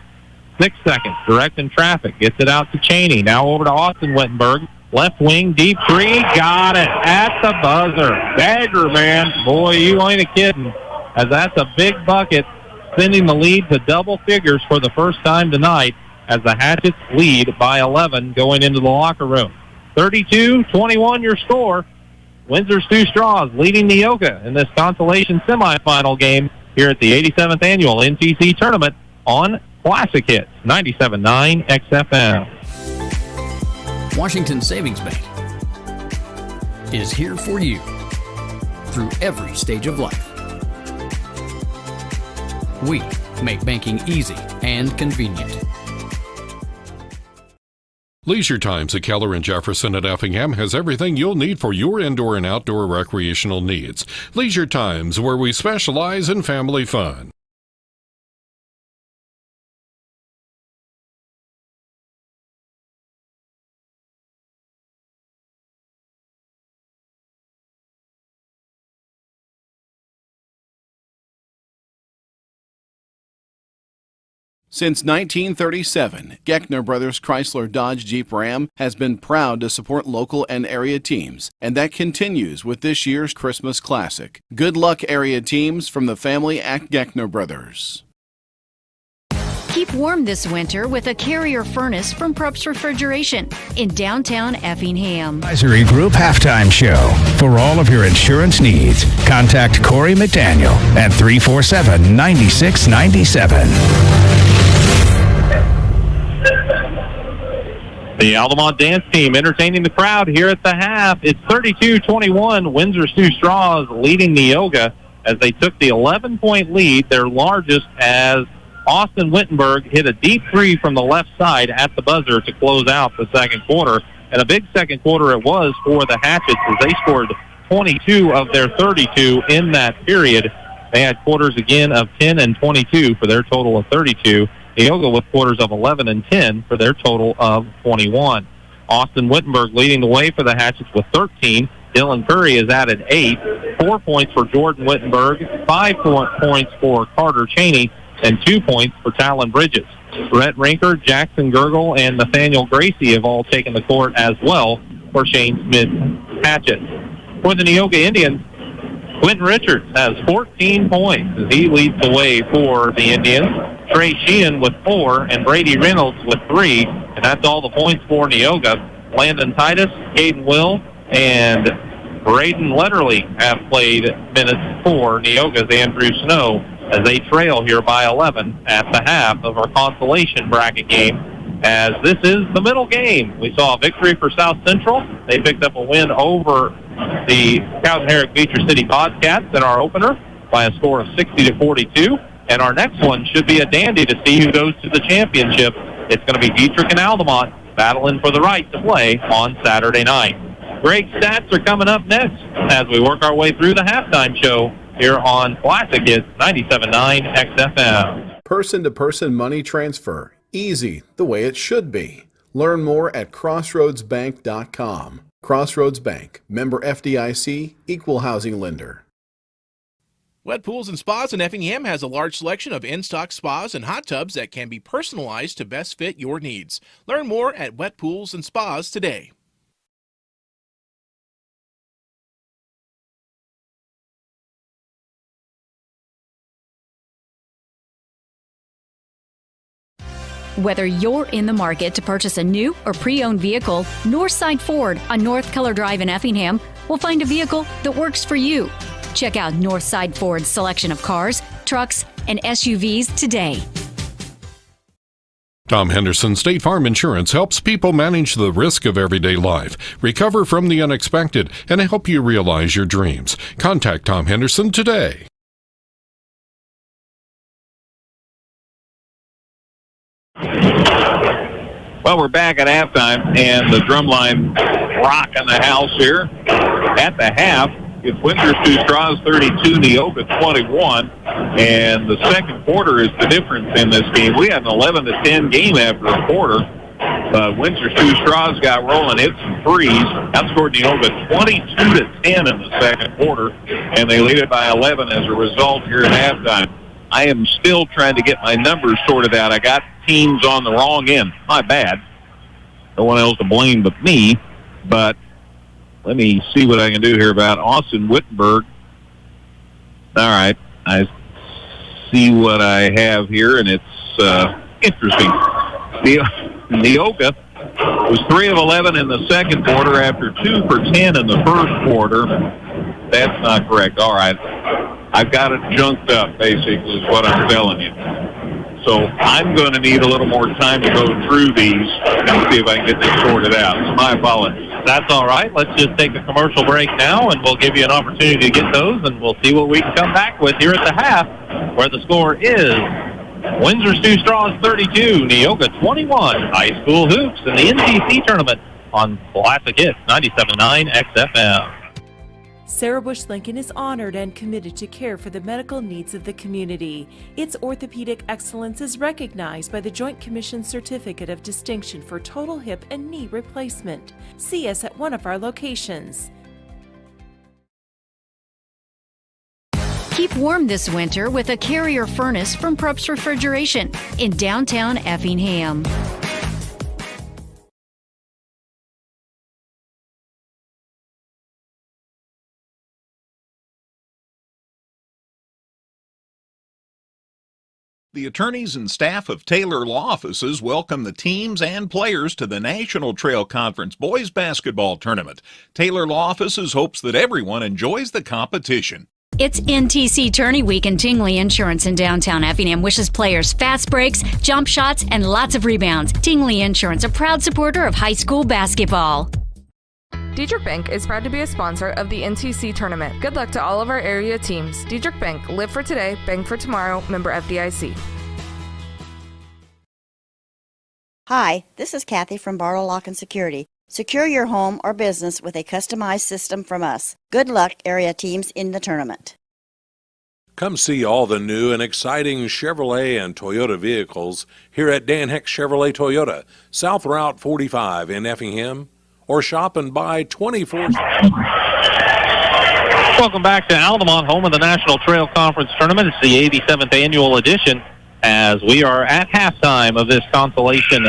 6 seconds, directing traffic. Gets it out to Cheney. Now over to Austin Wittenberg. Left wing, deep three. Got it at the buzzer. Dagger, man. Boy, you ain't kidding. As that's a big bucket, sending the lead to double figures for the first time tonight, as the Hatchets lead by 11 going into the locker room. 32-21 your score. Windsor Stew Straws leading Neoga in this consolation semifinal game here at the 87th Annual NTC Tournament on Classic Hits 97.9 XFM. Washington Savings Bank. is here for you through every stage of life. We make banking easy and convenient. Leisure Times at Keller and Jefferson at Effingham has everything you'll need for your indoor and outdoor recreational needs. Leisure Times, where we specialize in family fun. Since 1937, Geckner Brothers Chrysler Dodge Jeep Ram has been proud to support local and area teams, and that continues with this year's Christmas Classic. Good luck, area teams, from the family at Geckner Brothers. Keep warm this winter with a Carrier furnace from Probst Refrigeration in downtown Effingham. Advisory Group Halftime Show. For all of your insurance needs, contact Corey McDaniel at 347-9697. The Altamont dance team entertaining the crowd here at the half. It's 32-21. Windsor Sioux Straws leading Neoga as they took the 11-point lead, their largest, as Austin Wittenberg hit a deep three from the left side at the buzzer to close out the second quarter. And a big second quarter it was for the Hatchets as they scored 22 of their 32 in that period. They had quarters again of 10 and 22 for their total of 32. Neoga with quarters of 11 and 10 for their total of 21. Austin Wittenberg leading the way for the Hatchets with 13. Dylan Curry has added 8. 4 points for Jordan Wittenberg, 5 points for Carter Cheney, and 2 points for Talon Bridges. Brett Rinker, Jackson Gergel, and Nathaniel Gracie have all taken the court as well for Shane Smith's Hatchets. For the Neoga Indians, Quentin Richards has 14 points as he leads the way for the Indians. Trey Sheehan with 4 and Brady Reynolds with 3, and that's all the points for Neoga. Landon Titus, Caden Will, and Braden Letterly have played minutes for Neoga's Andrew Snow as they trail here by 11 at the half of our consolation bracket game. As this is the middle game, we saw a victory for South Central. They picked up a win over the Cowden Herrick Beecher City Bobcats in our opener by a score of 60-42. And our next one should be a dandy to see who goes to the championship. It's going to be Dietrich and Altamont battling for the right to play on Saturday night. Great stats are coming up next as we work our way through the halftime show here on Classic Hits 97.9 XFM. Person-to-person money transfer. Easy, the way it should be. Learn more at crossroadsbank.com. Crossroads Bank, member FDIC, equal housing lender. Wet Pools and Spas in Effingham has a large selection of in-stock spas and hot tubs that can be personalized to best fit your needs. Learn more at Wet Pools and Spas today. Whether you're in the market to purchase a new or pre-owned vehicle, Northside Ford on North Keller Drive in Effingham will find a vehicle that works for you. Check out Northside Ford's selection of cars, trucks, and SUVs today. Tom Henderson State Farm Insurance helps people manage the risk of everyday life, recover from the unexpected, and help you realize your dreams. Contact Tom Henderson today. Well, we're back at halftime, and the drumline rocking the house here. At the half, it's Windsor Sioux Straws 32, Neoga 21, and the second quarter is the difference in this game. We had an 11-10 game after a quarter. Windsor Sioux Straws got rolling, hit some threes, outscored Neoga 22-10 in the second quarter, and they lead it by 11 as a result here at halftime. I am still trying to get my numbers sorted out. I got teams on the wrong end. My bad. No one else to blame but me, but let me see what I can do here about Austin Wittenberg. All right. I see what I have here, and it's interesting. Neoga was 3 of 11 in the second quarter after 2 for 10 in the first quarter. That's not correct. All right. I've got it junked up, basically, is what I'm telling you. So I'm going to need a little more time to go through these and see if I can get this sorted out. So my apologies. That's all right. Let's just take a commercial break now, and we'll give you an opportunity to get those, and we'll see what we can come back with here at the half, where the score is Windsor Stew Straws 32, Neoga 21. High school hoops in the NTC tournament on Classic Hits 97.9 XFM. Sarah Bush Lincoln is honored and committed to care for the medical needs of the community. Its orthopedic excellence is recognized by the Joint Commission Certificate of Distinction for Total Hip and Knee Replacement. See us at one of our locations. Keep warm this winter with a Carrier furnace from Probst Refrigeration in downtown Effingham. The attorneys and staff of Taylor Law Offices welcome the teams and players to the National Trail Conference Boys Basketball Tournament. Taylor Law Offices hopes that everyone enjoys the competition. It's NTC Tourney Week, and Tingley Insurance in downtown Effingham wishes players fast breaks, jump shots, and lots of rebounds. Tingley Insurance, a proud supporter of high school basketball. Diedrich Bank is proud to be a sponsor of the NTC tournament. Good luck to all of our area teams. Diedrich Bank, live for today, bank for tomorrow, member FDIC. Hi, this is Kathy from Barlow Lock and Security. Secure your home or business with a customized system from us. Good luck, area teams in the tournament. Come see all the new and exciting Chevrolet and Toyota vehicles here at Dan Heck Chevrolet Toyota, South Route 45 in Effingham, or shop and buy 24. Welcome back to Altamont, home of the National Trail Conference Tournament. It's the 87th annual edition, as we are at halftime of this consolation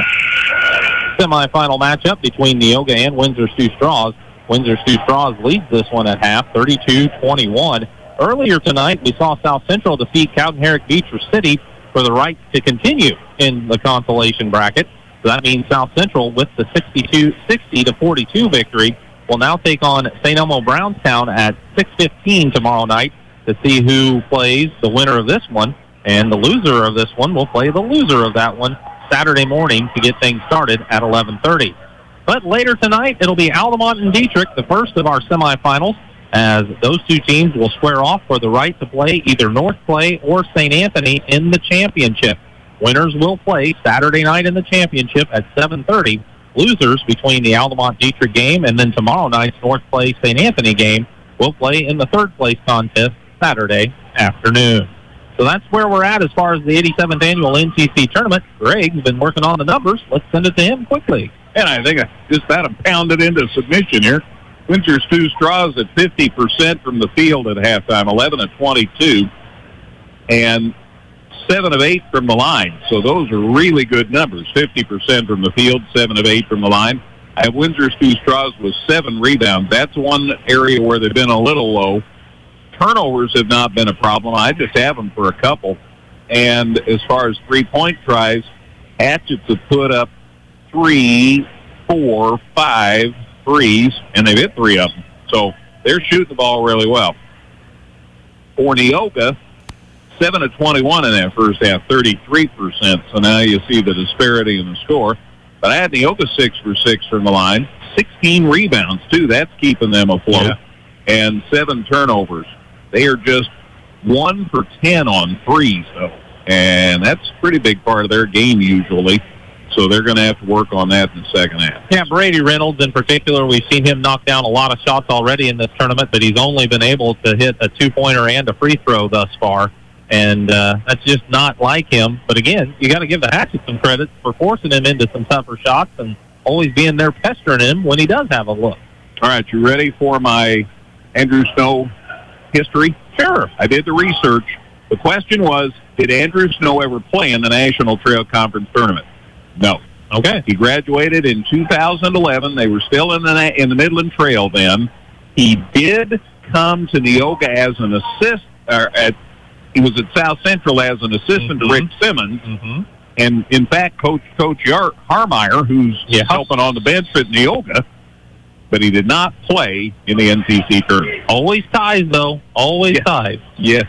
semifinal matchup between Neoga and Windsor Stew Straws. Windsor Stew Straws leads this one at half, 32-21. Earlier tonight, we saw South Central defeat Cowden Herrick Beecher City for the right to continue in the consolation bracket. So that means South Central, with the 60-42 victory, will now take on St. Elmo Brownstown at 6:15 tomorrow night to see who plays the winner of this one. And the loser of this one will play the loser of that one Saturday morning to get things started at 11:30. But later tonight, it'll be Altamont and Diedrich, the first of our semifinals, as those two teams will square off for the right to play either North Clay or St. Anthony in the championship. Winners will play Saturday night in the championship at 7:30. Losers between the Altamont-Diedrich game and then tomorrow night's North Clay St. Anthony game will play in the third place contest Saturday afternoon. So that's where we're at as far as the 87th annual NTC tournament. Greg's been working on the numbers. Let's send it to him quickly. And I think I just had him pounded into submission here. Windsor Stew Straws at 50% from the field at halftime, 11 of 22, and 7 of 8 from the line. So those are really good numbers. 50% from the field, 7 of 8 from the line. I have Windsor Stew Straws with 7 rebounds. That's one area where they've been a little low. Turnovers have not been a problem. I just have them for a couple. And as far as three-point tries, Hatchets have put up 3, 4, 5 threes, and they've hit 3 of them. So they're shooting the ball really well. For Neoga, 7 of 21 in that first half, 33%. So now you see the disparity in the score. But I had Neoga 6 for 6 from the line, 16 rebounds, too. That's keeping them afloat. Yeah. And 7 turnovers. They are just 1 for 10 on threes, though. And that's a pretty big part of their game usually. So they're going to have to work on that in the second half. Yeah, Brady Reynolds in particular, we've seen him knock down a lot of shots already in this tournament, but he's only been able to hit a two-pointer and a free throw thus far. And that's just not like him. But again, you got to give the Hatchet some credit for forcing him into some tougher shots and always being there pestering him when he does have a look. All right, you ready for my Andrew Snow history? Sure. I did the research. The question was, did Andrew Snow ever play in the National Trail Conference Tournament? No. Okay. He graduated in 2011. They were still in the Midland Trail then. He did come to Neoga as an assist. He was at South Central as an assistant to Rick Simmons. And, in fact, Coach Harmeyer, who's helping on the bench at Neoga, but he did not play in the NTC tournament. Always ties, though. Always ties. Yes.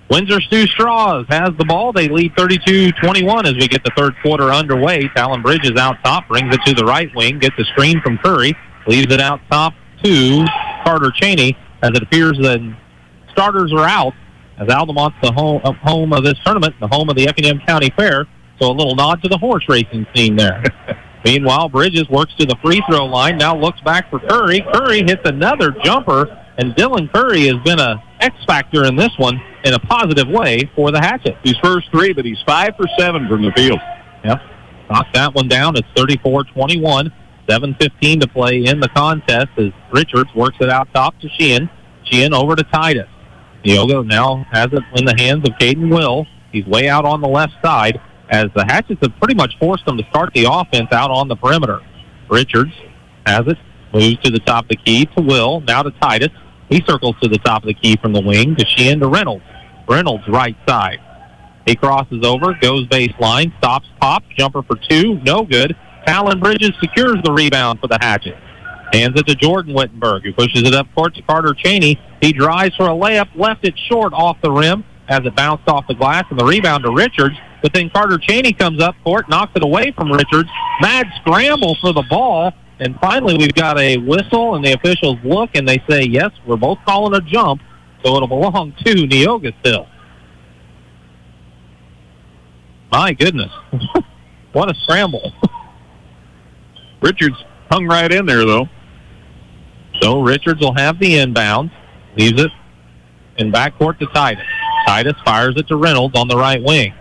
Windsor Stew Straws has the ball. They lead 32-21 as we get the third quarter underway. Talon Bridges out top, brings it to the right wing, gets a screen from Curry, Leaves it out top to Carter Cheney as it appears that starters are out, as Altamont's the home of this tournament, the home of the Effingham County Fair. So a little nod to the horse racing scene there. Meanwhile, Bridges works to the free throw line, now looks back for Curry. Curry hits another jumper, and Dylan Curry has been a X-factor in this one in a positive way for the Hatchet. His first three, but he's 5 for 7 from the field. Yep. Knocked that one down. It's 34-21. 7:15 to play in the contest as Richards works it out top to Sheehan. Sheehan over to Titus. Neoga now has it in the hands of Caden Will. He's way out on the left side as the Hatchets have pretty much forced them to start the offense out on the perimeter. Richards has it, moves to the top of the key to Will, now to Titus. He circles to the top of the key from the wing to Sheehan to Reynolds. Reynolds right side. He crosses over, goes baseline, stops, pops, jumper for two, no good. Talon Bridges secures the rebound for the Hatchet. Hands it to Jordan Wittenberg, who pushes it up court to Carter Cheney. He drives for a layup, left it short off the rim as it bounced off the glass, and the rebound to Richards. But then Carter Cheney comes up court, knocks it away from Richards. Mad scramble for the ball, and finally we've got a whistle, and the officials look, and they say, yes, we're both calling a jump, so it'll belong to Neoga still. My goodness. What a scramble. Richards hung right in there, though. So Richards will have the inbounds, leaves it in backcourt to Titus. Titus fires it to Reynolds on the right wing.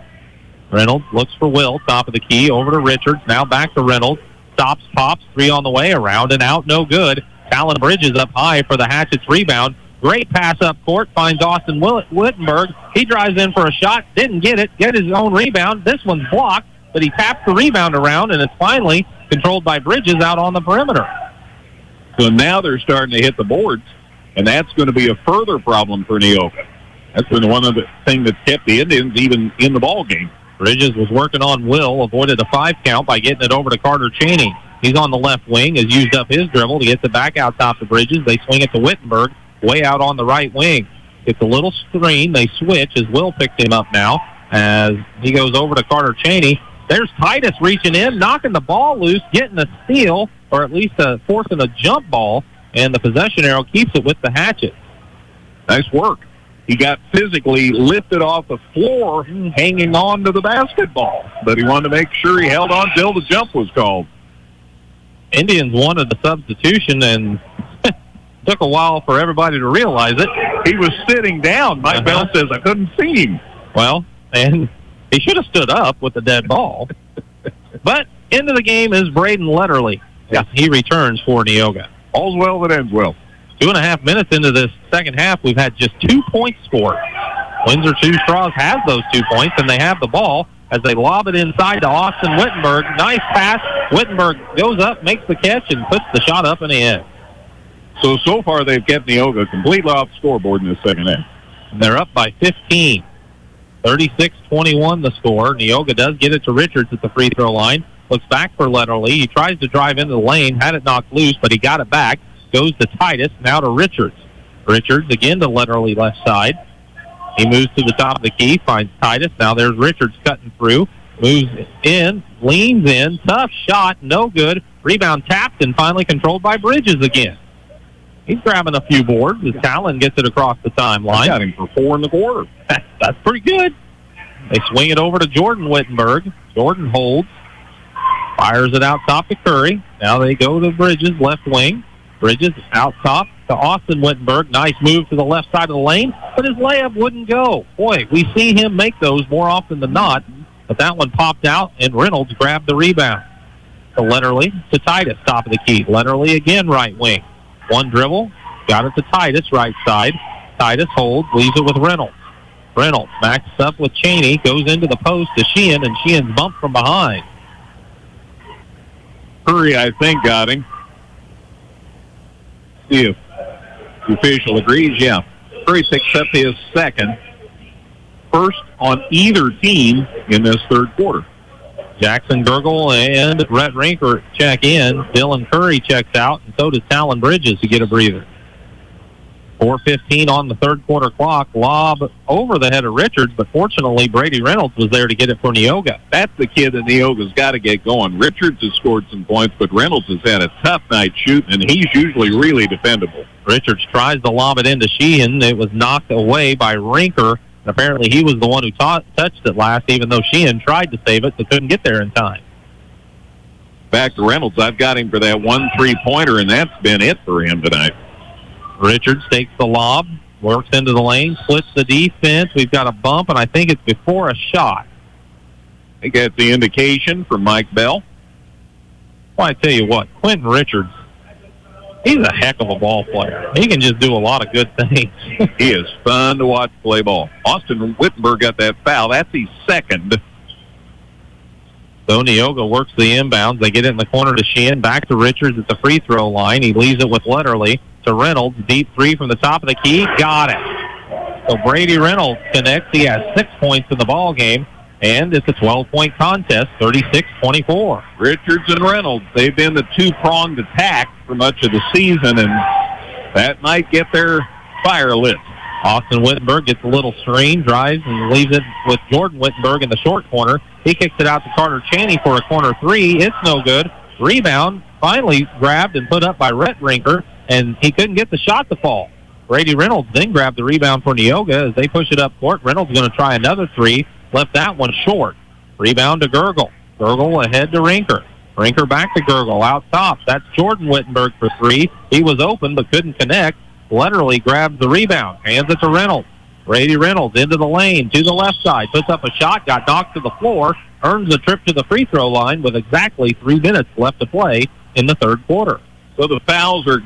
Reynolds looks for Will, top of the key, over to Richards, now back to Reynolds. Stops, pops, three on the way, around and out, no good. Talon Bridges up high for the Hatchets rebound. Great pass up court, finds Austin Wittenberg. He drives in for a shot, didn't get it, get his own rebound. This one's blocked, but he taps the rebound around, and it's finally controlled by Bridges out on the perimeter. So now they're starting to hit the boards, and that's going to be a further problem for Neoga. That's been one of the things that's kept the Indians even in the ball game. Bridges was working on Will, avoided a 5 count by getting it over to Carter Cheney. He's on the left wing, has used up his dribble to get it back out top to Bridges. They swing it to Wittenberg, way out on the right wing. It's a little screen. They switch as Will picked him up now as he goes over to Carter Cheney. There's Titus reaching in, knocking the ball loose, getting a steal, or at least forcing a jump ball, and the possession arrow keeps it with the Hatchet. Nice work. He got physically lifted off the floor, hanging on to the basketball, but he wanted to make sure he held on till the jump was called. Indians wanted the substitution, and took a while for everybody to realize it. He was sitting down. Mike Bell says, I couldn't see him. Well, and he should have stood up with the dead ball. But into the game is Braden Letterly. Yeah, he returns for Neoga. All's well that ends well. 2.5 minutes into this second half, we've had just 2 points scored. Windsor Two Straws has those 2 points, and they have the ball as they lob it inside to Austin Wittenberg. Nice pass. Wittenberg goes up, makes the catch, and puts the shot up and in. So far they've kept Neoga completely off the scoreboard in this second half. And they're up by 15. 36-21 the score. Neoga does get it to Richards at the free throw line. Looks back for Letterly. He tries to drive into the lane, had it knocked loose, but he got it back. Goes to Titus, now to Richards. Richards again to Letterly left side. He moves to the top of the key, finds Titus. Now there's Richards cutting through. Moves in, leans in, tough shot, no good. Rebound tapped and finally controlled by Bridges again. He's grabbing a few boards as Talon gets it across the timeline. Got him for 4 in the quarter. That's pretty good. They swing it over to Jordan Wittenberg. Jordan holds. Fires it out top to Curry. Now they go to Bridges, left wing. Bridges out top to Austin Wittenberg. Nice move to the left side of the lane, but his layup wouldn't go. Boy, we see him make those more often than not, but that one popped out, and Reynolds grabbed the rebound. To Letterly, to Titus, top of the key. Letterly again, right wing. One dribble, got it to Titus, right side. Titus holds, leaves it with Reynolds. Reynolds backs up with Cheney, goes into the post to Sheehan, and Sheehan's bumped from behind. Curry, I think, got him. See if the official agrees. Yeah. Curry picks up his second. First on either team in this third quarter. Jackson Gergel and Rhett Rinker check in. Dylan Curry checks out, and so does Talon Bridges to get a breather. 4:15 on the third quarter clock. Lob over the head of Richards, but fortunately Brady Reynolds was there to get it for Neoga. That's the kid that Neoga's got to get going. Richards has scored some points, but Reynolds has had a tough night shooting, and he's usually really defendable. Richards tries to lob it into Sheehan. It was knocked away by Rinker. Apparently he was the one who touched it last, even though Sheehan tried to save it, but couldn't get there in time. Back to Reynolds. I've got him for that 1 3-pointer, and that's been it for him tonight. Richards takes the lob, works into the lane, splits the defense. We've got a bump, and I think it's before a shot. I think that's the indication from Mike Bell. Well, I tell you what, Quentin Richards, he's a heck of a ball player. He can just do a lot of good things. He is fun to watch play ball. Austin Wittenberg got that foul. That's his second. So Neoga works the inbounds. They get it in the corner to Sheehan. Back to Richards at the free throw line. He leaves it with Letterly to Reynolds. Deep three from the top of the key. Got it. So Brady Reynolds connects. He has 6 points in the ball game, and it's a 12-point contest, 36-24. Richards and Reynolds, they've been the two-pronged attack for much of the season, and that might get their fire lit. Austin Wittenberg gets a little screen, drives, and leaves it with Jordan Wittenberg in the short corner. He kicks it out to Carter Chaney for a corner three. It's no good. Rebound finally grabbed and put up by Rhett Rinker, and he couldn't get the shot to fall. Brady Reynolds then grabbed the rebound for Neoga as they push it up court. Reynolds going to try another three. Left that one short. Rebound to Gergel. Gergel ahead to Rinker. Rinker back to Gergel out top. That's Jordan Wittenberg for three. He was open but couldn't connect. Letterly grabs the rebound. Hands it to Reynolds. Brady Reynolds into the lane to the left side. Puts up a shot. Got knocked to the floor. Earns the trip to the free throw line with exactly 3 minutes left to play in the third quarter. So the fouls are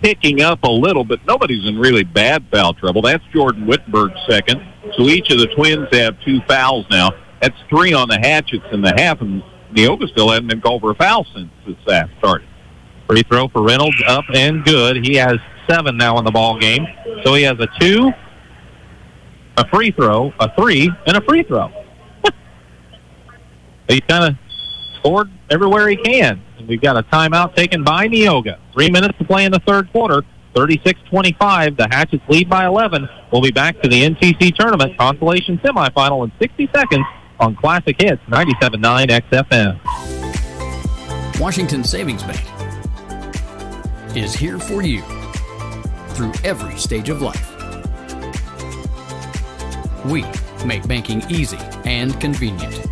picking up a little, but nobody's in really bad foul trouble. That's Jordan Wittenberg's second. So each of the Twins have 2 fouls now. That's 3 on the Hatchets in the half, and Neoga still hasn't been called for a foul since this half started. Free throw for Reynolds, up and good. He has 7 now in the ball game. So he has a 2, a free throw, a 3, and a free throw. He kind of scored everywhere he can. And we've got a timeout taken by Neoga. 3 minutes to play in the third quarter. 36-25. The Hatchets lead by 11. We'll be back to the NTC Tournament Consolation Semifinal in 60 seconds on Classic Hits 97.9 XFM. Washington Savings Bank is here for you through every stage of life. We make banking easy and convenient.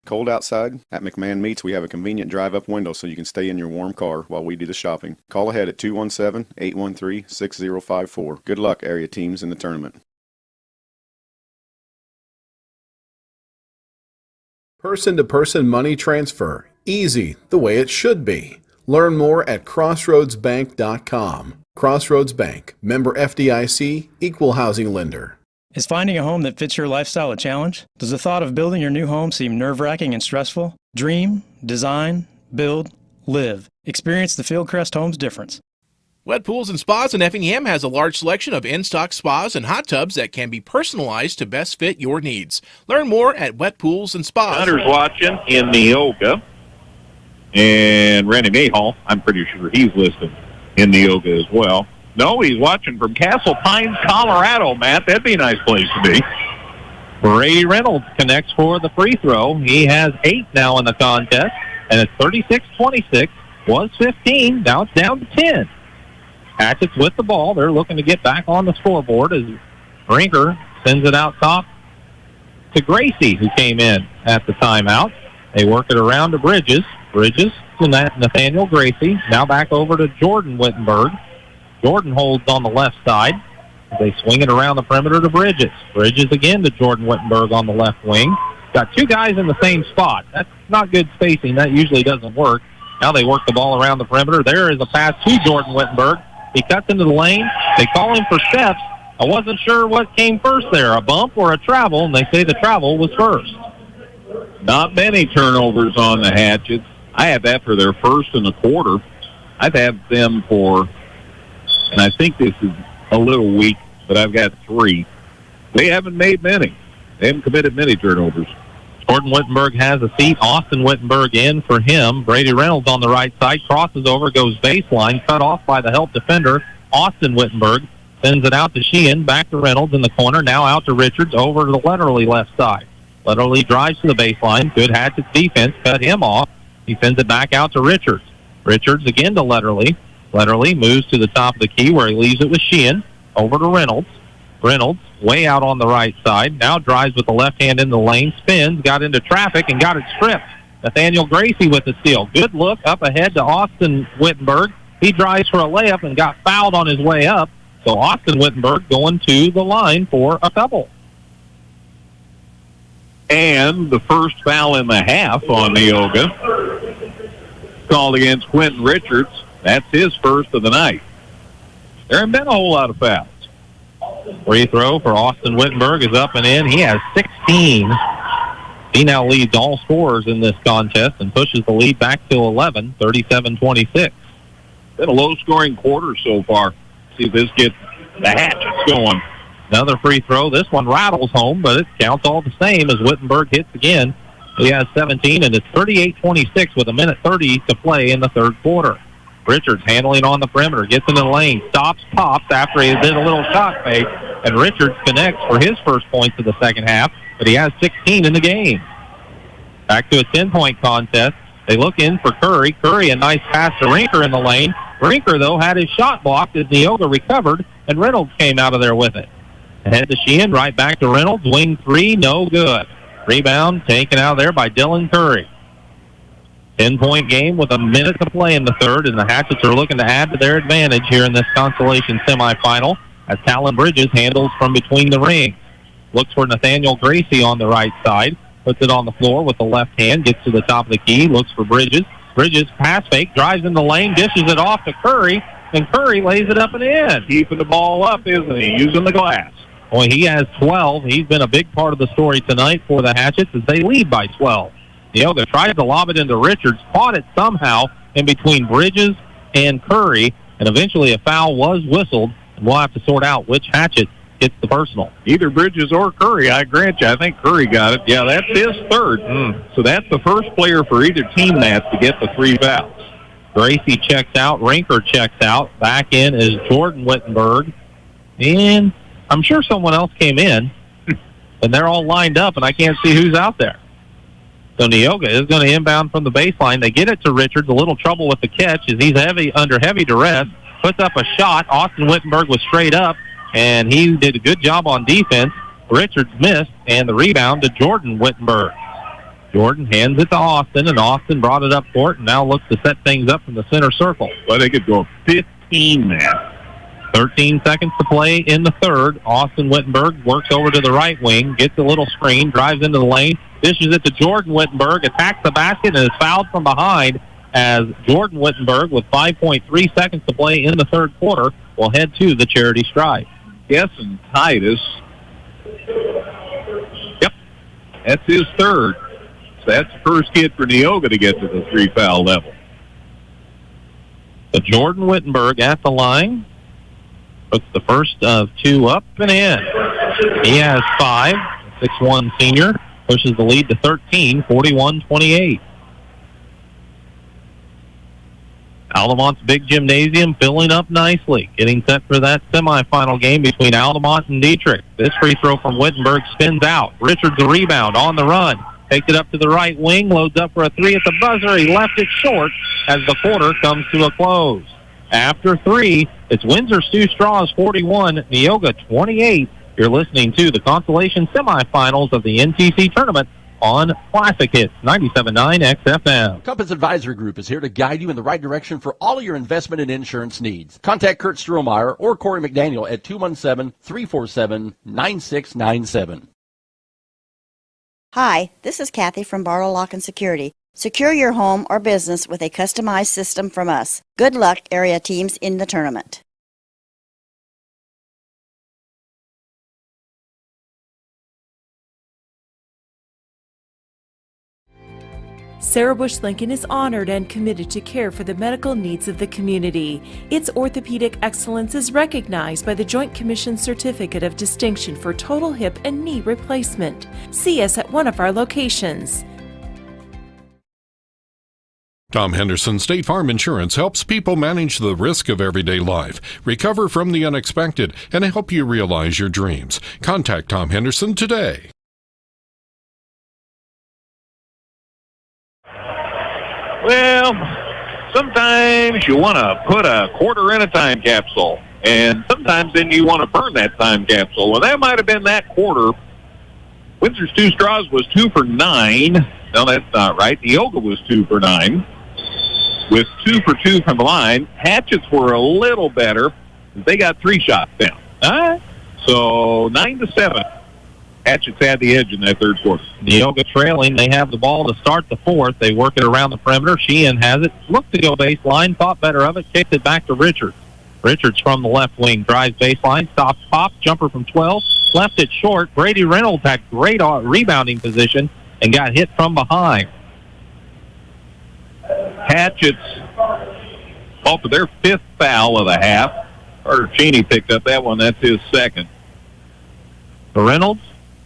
Cold outside? At McMahon Meats, we have a convenient drive-up window so you can stay in your warm car while we do the shopping. Call ahead at 217-813-6054. Good luck, area teams, in the tournament. Person-to-person money transfer. Easy, the way it should be. Learn more at crossroadsbank.com. Crossroads Bank, member FDIC, equal housing lender. Is finding a home that fits your lifestyle a challenge? Does the thought of building your new home seem nerve-wracking and stressful? Dream, design, build, live. Experience the Fieldcrest Homes difference. Wet Pools and Spas in Effingham has a large selection of in-stock spas and hot tubs that can be personalized to best fit your needs. Learn more at Wet Pools and Spas. Hunter's watching in Neoga. And Randy Mayhall, I'm pretty sure he's listed in Neoga as well. No, he's watching from Castle Pines, Colorado, Matt. That'd be a nice place to be. Brady Reynolds connects for the free throw. He has 8 now in the contest, and it's 36-26. Was 15, now it's down to 10. Hatchets with the ball. They're looking to get back on the scoreboard as Rinker sends it out top to Gracie, who came in at the timeout. They work it around to Bridges. Bridges to Nathaniel Gracie. Now back over to Jordan Wittenberg. Jordan holds on the left side. They swing it around the perimeter to Bridges. Bridges again to Jordan Wittenberg on the left wing. Got 2 guys in the same spot. That's not good spacing. That usually doesn't work. Now they work the ball around the perimeter. There is a pass to Jordan Wittenberg. He cuts into the lane. They call him for steps. I wasn't sure what came first there, a bump or a travel, and they say the travel was first. Not many turnovers on the Hatchets. I have that for their first in the quarter. I've had them for, and I think this is a little weak, but I've got 3. They haven't made many. They haven't committed many turnovers. Jordan Wittenberg has a seat. Austin Wittenberg in for him. Brady Reynolds on the right side, crosses over, goes baseline, cut off by the help defender, Austin Wittenberg. Sends it out to Sheehan, back to Reynolds in the corner, now out to Richards, over to the Letterly left side. Letterly drives to the baseline. Good Hatchet's defense, cut him off. He sends it back out to Richards. Richards again to Letterly. Letterly moves to the top of the key where he leaves it with Sheehan. Over to Reynolds. Reynolds way out on the right side. Now drives with the left hand in the lane. Spins, got into traffic, and got it stripped. Nathaniel Gracie with the steal. Good look up ahead to Austin Wittenberg. He drives for a layup and got fouled on his way up. So Austin Wittenberg going to the line for a couple. And the first foul in the half on Neoga. Called against Quentin Richards. That's his first of the night. There haven't been a whole lot of fouls. Free throw for Austin Wittenberg is up and in. He has 16. He now leads all scorers in this contest and pushes the lead back to 11, 37-26. Been a low-scoring quarter so far. See if this gets the Hatchets going. Another free throw. This one rattles home, but it counts all the same as Wittenberg hits again. He has 17, and it's 38-26 with 1:30 to play in the third quarter. Richards handling on the perimeter, gets into the lane, stops, pops after he did a little shot fake, and Richards connects for his first points of the second half, but he has 16 in the game. Back to a 10-point contest. They look in for Curry. Curry, a nice pass to Rinker in the lane. Rinker, though, had his shot blocked as Neoga recovered, and Reynolds came out of there with it. Ahead to Sheehan, right back to Reynolds. Wing three, no good. Rebound taken out there by Dylan Curry. 10-point game with 1 minute to play in the third, and the Hatchets are looking to add to their advantage here in this consolation semifinal as Talon Bridges handles from between the rings. Looks for Nathaniel Gracie on the right side. Puts it on the floor with the left hand, gets to the top of the key, looks for Bridges. Bridges pass fake, drives in the lane, dishes it off to Curry, and Curry lays it up and in. Keeping the ball up, isn't he? Using the glass. Boy, he has 12. He's been a big part of the story tonight for the Hatchets as they lead by 12. Neoga tried to lob it into Richards, caught it somehow in between Bridges and Curry, and eventually a foul was whistled, and we'll have to sort out which Hatchet gets the personal. Either Bridges or Curry, I grant you. I think Curry got it. Yeah, that's his third. So that's the first player for either team that to get the 3 fouls. Gracie checks out. Rinker checks out. Back in is Jordan Wittenberg. And I'm sure someone else came in, and they're all lined up, and I can't see who's out there. So Neoga is going to inbound from the baseline. They get it to Richards. A little trouble with the catch as he's under heavy duress. Puts up a shot. Austin Wittenberg was straight up, and he did a good job on defense. Richards missed, and the rebound to Jordan Wittenberg. Jordan hands it to Austin, and Austin brought it up court and now looks to set things up from the center circle. Well, they could go 15 now. 13 seconds to play in the third. Austin Wittenberg works over to the right wing, gets a little screen, drives into the lane, dishes it to Jordan Wittenberg, attacks the basket, and is fouled from behind as Jordan Wittenberg, with 5.3 seconds to play in the third quarter, will head to the charity stripe. Yes, and Titus. Yep, that's his third. So that's the first kid for Neoga to get to the 3-foul level. So Jordan Wittenberg at the line. Puts the first of 2 up and in. He has 5. 6'1" senior. Pushes the lead to 13, 41-28. Altamont's big gymnasium filling up nicely, getting set for that semifinal game between Altamont and Dietrich. This free throw from Wittenberg spins out. Richards a rebound on the run. Takes it up to the right wing, loads up for a 3 at the buzzer. He left it short as the quarter comes to a close. After 3, it's Windsor Stu Straws 41, Neoga 28. You're listening to the consolation semifinals of the NTC tournament on Classic Hits 97.9 XFM. Compass Advisory Group is here to guide you in the right direction for all of your investment and insurance needs. Contact Kurt Strohmeyer or Corey McDaniel at 217-347-9697. Hi, this is Kathy from Barlow Lock and Security. Secure your home or business with a customized system from us. Good luck, area teams in the tournament. Sarah Bush Lincoln is honored and committed to care for the medical needs of the community. Its orthopedic excellence is recognized by the Joint Commission Certificate of Distinction for Total Hip and Knee Replacement. See us at one of our locations. Tom Henderson State Farm Insurance helps people manage the risk of everyday life, recover from the unexpected, and help you realize your dreams. Contact Tom Henderson today. Well, sometimes you want to put a quarter in a time capsule, and sometimes then you want to burn that time capsule. Well, that might have been that quarter. Windsor's 2 straws was 2 for 9. No, that's not right. Neoga was 2 for 9. With 2 for 2 from the line, Hatchets were a little better. They got 3 shots down. All right. So 9-7. Hatchets had the edge in that third quarter. Neoga trailing. They have the ball to start the fourth. They work it around the perimeter. Sheehan has it. Looked to go baseline. Thought better of it. Kicked it back to Richards. Richards from the left wing. Drives baseline. Stops pop. Jumper from 12. Left it short. Brady Reynolds had great rebounding position and got hit from behind. Hatchets off of their 5th foul of the half. Carter Cheney picked up that one. That's his 2nd. Reynolds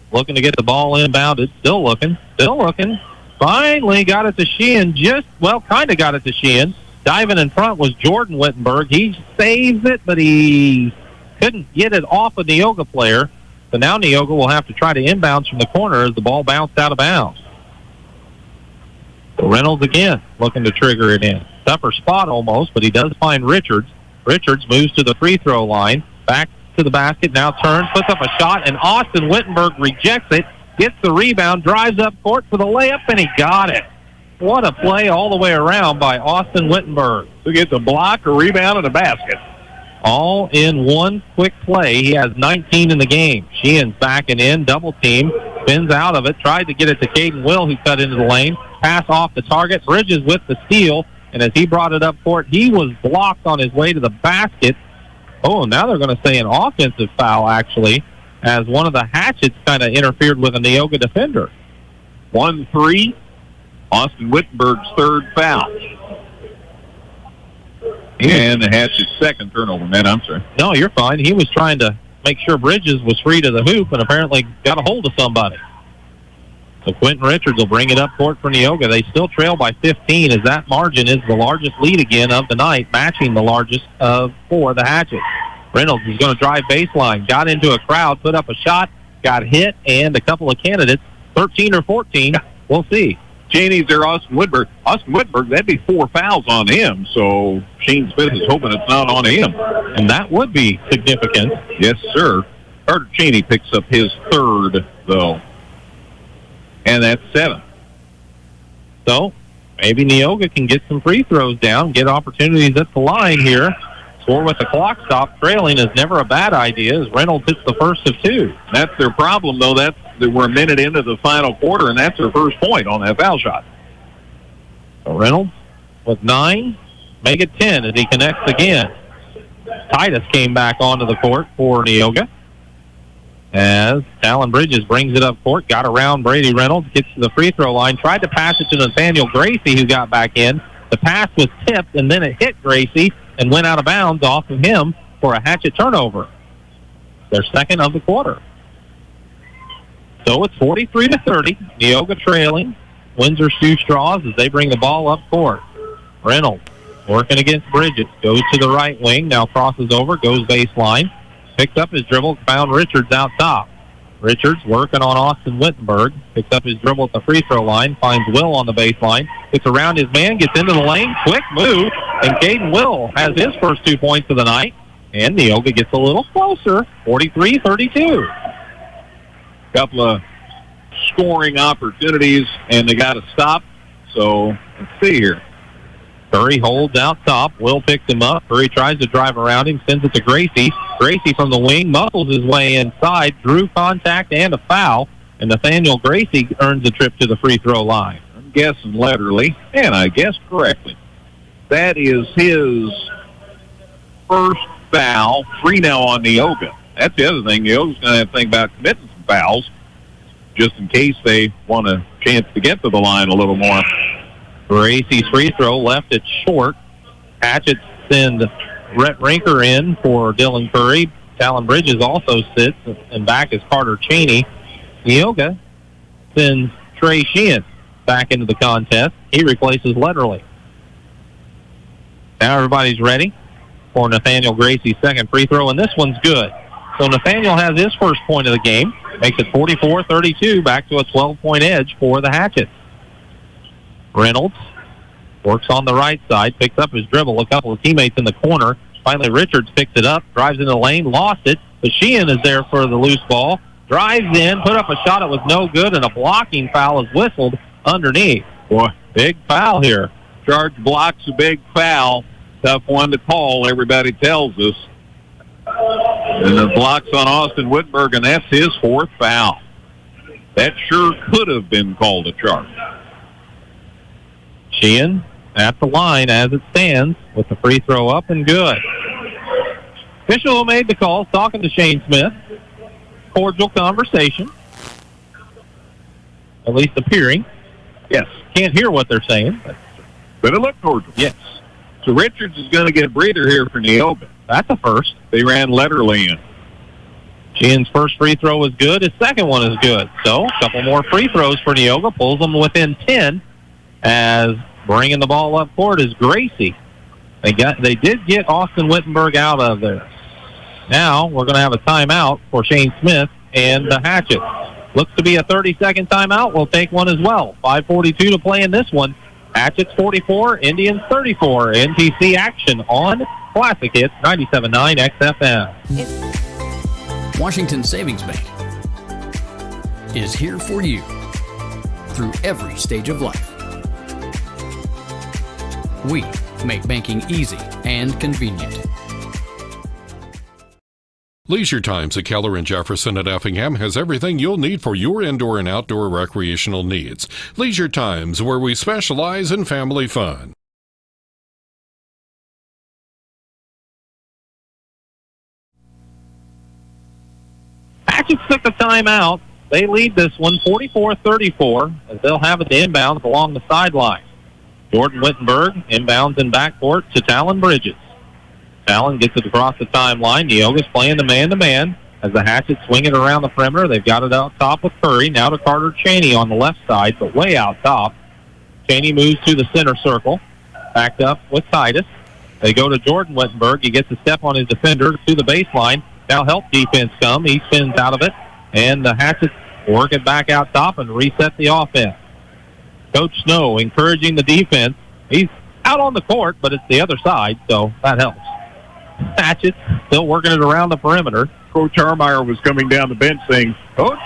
looking to get the ball inbounded. Still looking. Finally got it to Sheehan. Kind of got it to Sheehan. Diving in front was Jordan Wittenberg. He saves it, but he couldn't get it off a Neoga player. So now Neoga will have to try to inbounds from the corner as the ball bounced out of bounds. Reynolds again looking to trigger it in. Tougher spot almost, but he does find Richards. Richards moves to the free throw line. Back to the basket, now turns, puts up a shot, and Austin Wittenberg rejects it, gets the rebound, drives up court for the layup, and he got it. What a play all the way around by Austin Wittenberg. Who gets a block, a rebound, and a basket. All in one quick play. He has 19 in the game. Sheehan's backing in, double team, spins out of it, tried to get it to Caden Will, who cut into the lane. Pass off the target, Bridges with the steal, and as he brought it up court, he was blocked on his way to the basket. Oh, now they're going to say an offensive foul, actually, as one of the Hatchets kind of interfered with a Neoga defender. 1-3, Austin Wittenberg's 3rd foul. And the Hatchets' 2nd turnover, man. I'm sorry. No, you're fine. He was trying to make sure Bridges was free to the hoop and apparently got a hold of somebody. So Quentin Richards will bring it up court for Neoga. They still trail by 15 as that margin is the largest lead again of the night, matching the largest for the Hatchets. Reynolds is going to drive baseline, got into a crowd, put up a shot, got hit, and a couple of candidates, 13 or 14, we'll see. Cheney's there, Austin Wittenberg. Austin Wittenberg, that'd be 4 fouls on him, so Shane Smith is hoping it's not on him. And that would be significant. Yes, sir. Carter Cheney picks up his 3rd, though. And that's 7. So maybe Neoga can get some free throws down, get opportunities at the line here. Score with the clock stop. Trailing is never a bad idea as Reynolds hits the first of 2. That's their problem, though. That we're a minute into the final quarter, and that's their first point on that foul shot. So Reynolds with 9, make it 10 as he connects again. Titus came back onto the court for Neoga. As Talon Bridges brings it up court, got around Brady Reynolds, gets to the free throw line, tried to pass it to Nathaniel Gracie, who got back in. The pass was tipped, and then it hit Gracie and went out of bounds off of him for a Hatchet turnover. Their 2nd of the quarter. So it's 43-30. Neoga trailing. Windsor's 2 straws as they bring the ball up court. Reynolds working against Bridges. Goes to the right wing, now crosses over, goes baseline. Picks up his dribble, found Richards out top. Richards working on Austin Wittenberg. Picks up his dribble at the free throw line, finds Will on the baseline. Gets around his man, gets into the lane, quick move, and Caden Will has his first 2 points of the night. And Neoga gets a little closer, 43-32. Couple of scoring opportunities, and they got to stop. So let's see here. Curry holds out top. Will picks him up. Curry tries to drive around him, sends it to Gracie. Gracie from the wing muscles his way inside, drew contact and a foul, and Nathaniel Gracie earns a trip to the free throw line. I'm guessing laterally, and I guessed correctly. That is his first foul. 3 now on Neoga. That's the other thing. Neoga's going to have to think about committing some fouls just in case they want a chance to get to the line a little more. Gracie's free throw left it short. Hatchet send Rhett Rinker in for Dylan Curry. Talon Bridges also sits, and back is Carter Cheney. Neoga sends Trey Sheehan back into the contest. He replaces Letterly. Now everybody's ready for Nathaniel Gracie's second free throw, and this one's good. So Nathaniel has his first point of the game, makes it 44-32, back to a 12-point edge for the Hatchets. Reynolds works on the right side, picks up his dribble, a couple of teammates in the corner. Finally, Richards picks it up, drives into the lane, lost it, but Sheehan is there for the loose ball, drives in, put up a shot, it was no good, and a blocking foul is whistled underneath. Boy, big foul here. Charge blocks a big foul. Tough one to call, everybody tells us. And the blocks on Austin Whitberg, and that's his fourth foul. That sure could have been called a charge. Sheehan at the line as it stands with the free throw up and good. Official who made the call talking to Shane Smith. Cordial conversation. At least appearing. Yes. Can't hear what they're saying. But it looked cordial. Yes. So Richards is going to get a breather here for Neoga. That's a first. They ran Letterly in. Sheehan's first free throw was good. His second one is good. So a couple more free throws for Neoga. Pulls them within 10 as bringing the ball up court is Gracie. They did get Austin Wittenberg out of there. Now we're going to have a timeout for Shane Smith and the Hatchet. Looks to be a 30-second timeout. We'll take one as well. 5:42 to play in this one. Hatchets 44, Indians 34. NTC action on Classic Hits 97.9 XFM. Washington Savings Bank is here for you through every stage of life. We make banking easy and convenient. Leisure Times at Keller and Jefferson at Effingham has everything you'll need for your indoor and outdoor recreational needs. Leisure Times, where we specialize in family fun. Hatchets took the timeout. They lead this one 44-34 as they'll have it to inbounds along the sideline. Jordan Wittenberg inbounds in backcourt to Talon Bridges. Talon gets it across the timeline. Neoga's playing the man-to-man as the Hatchets swing it around the perimeter. They've got it out top with Curry. Now to Carter Cheney on the left side, but way out top. Cheney moves to the center circle. Backed up with Titus. They go to Jordan Wittenberg. He gets a step on his defender to the baseline. Now help defense come. He spins out of it. And the Hatchets work it back out top and reset the offense. Coach Snow encouraging the defense. He's out on the court, but it's the other side, so that helps. Hatchet still working it around the perimeter. Coach Harmeyer was coming down the bench saying, Coach.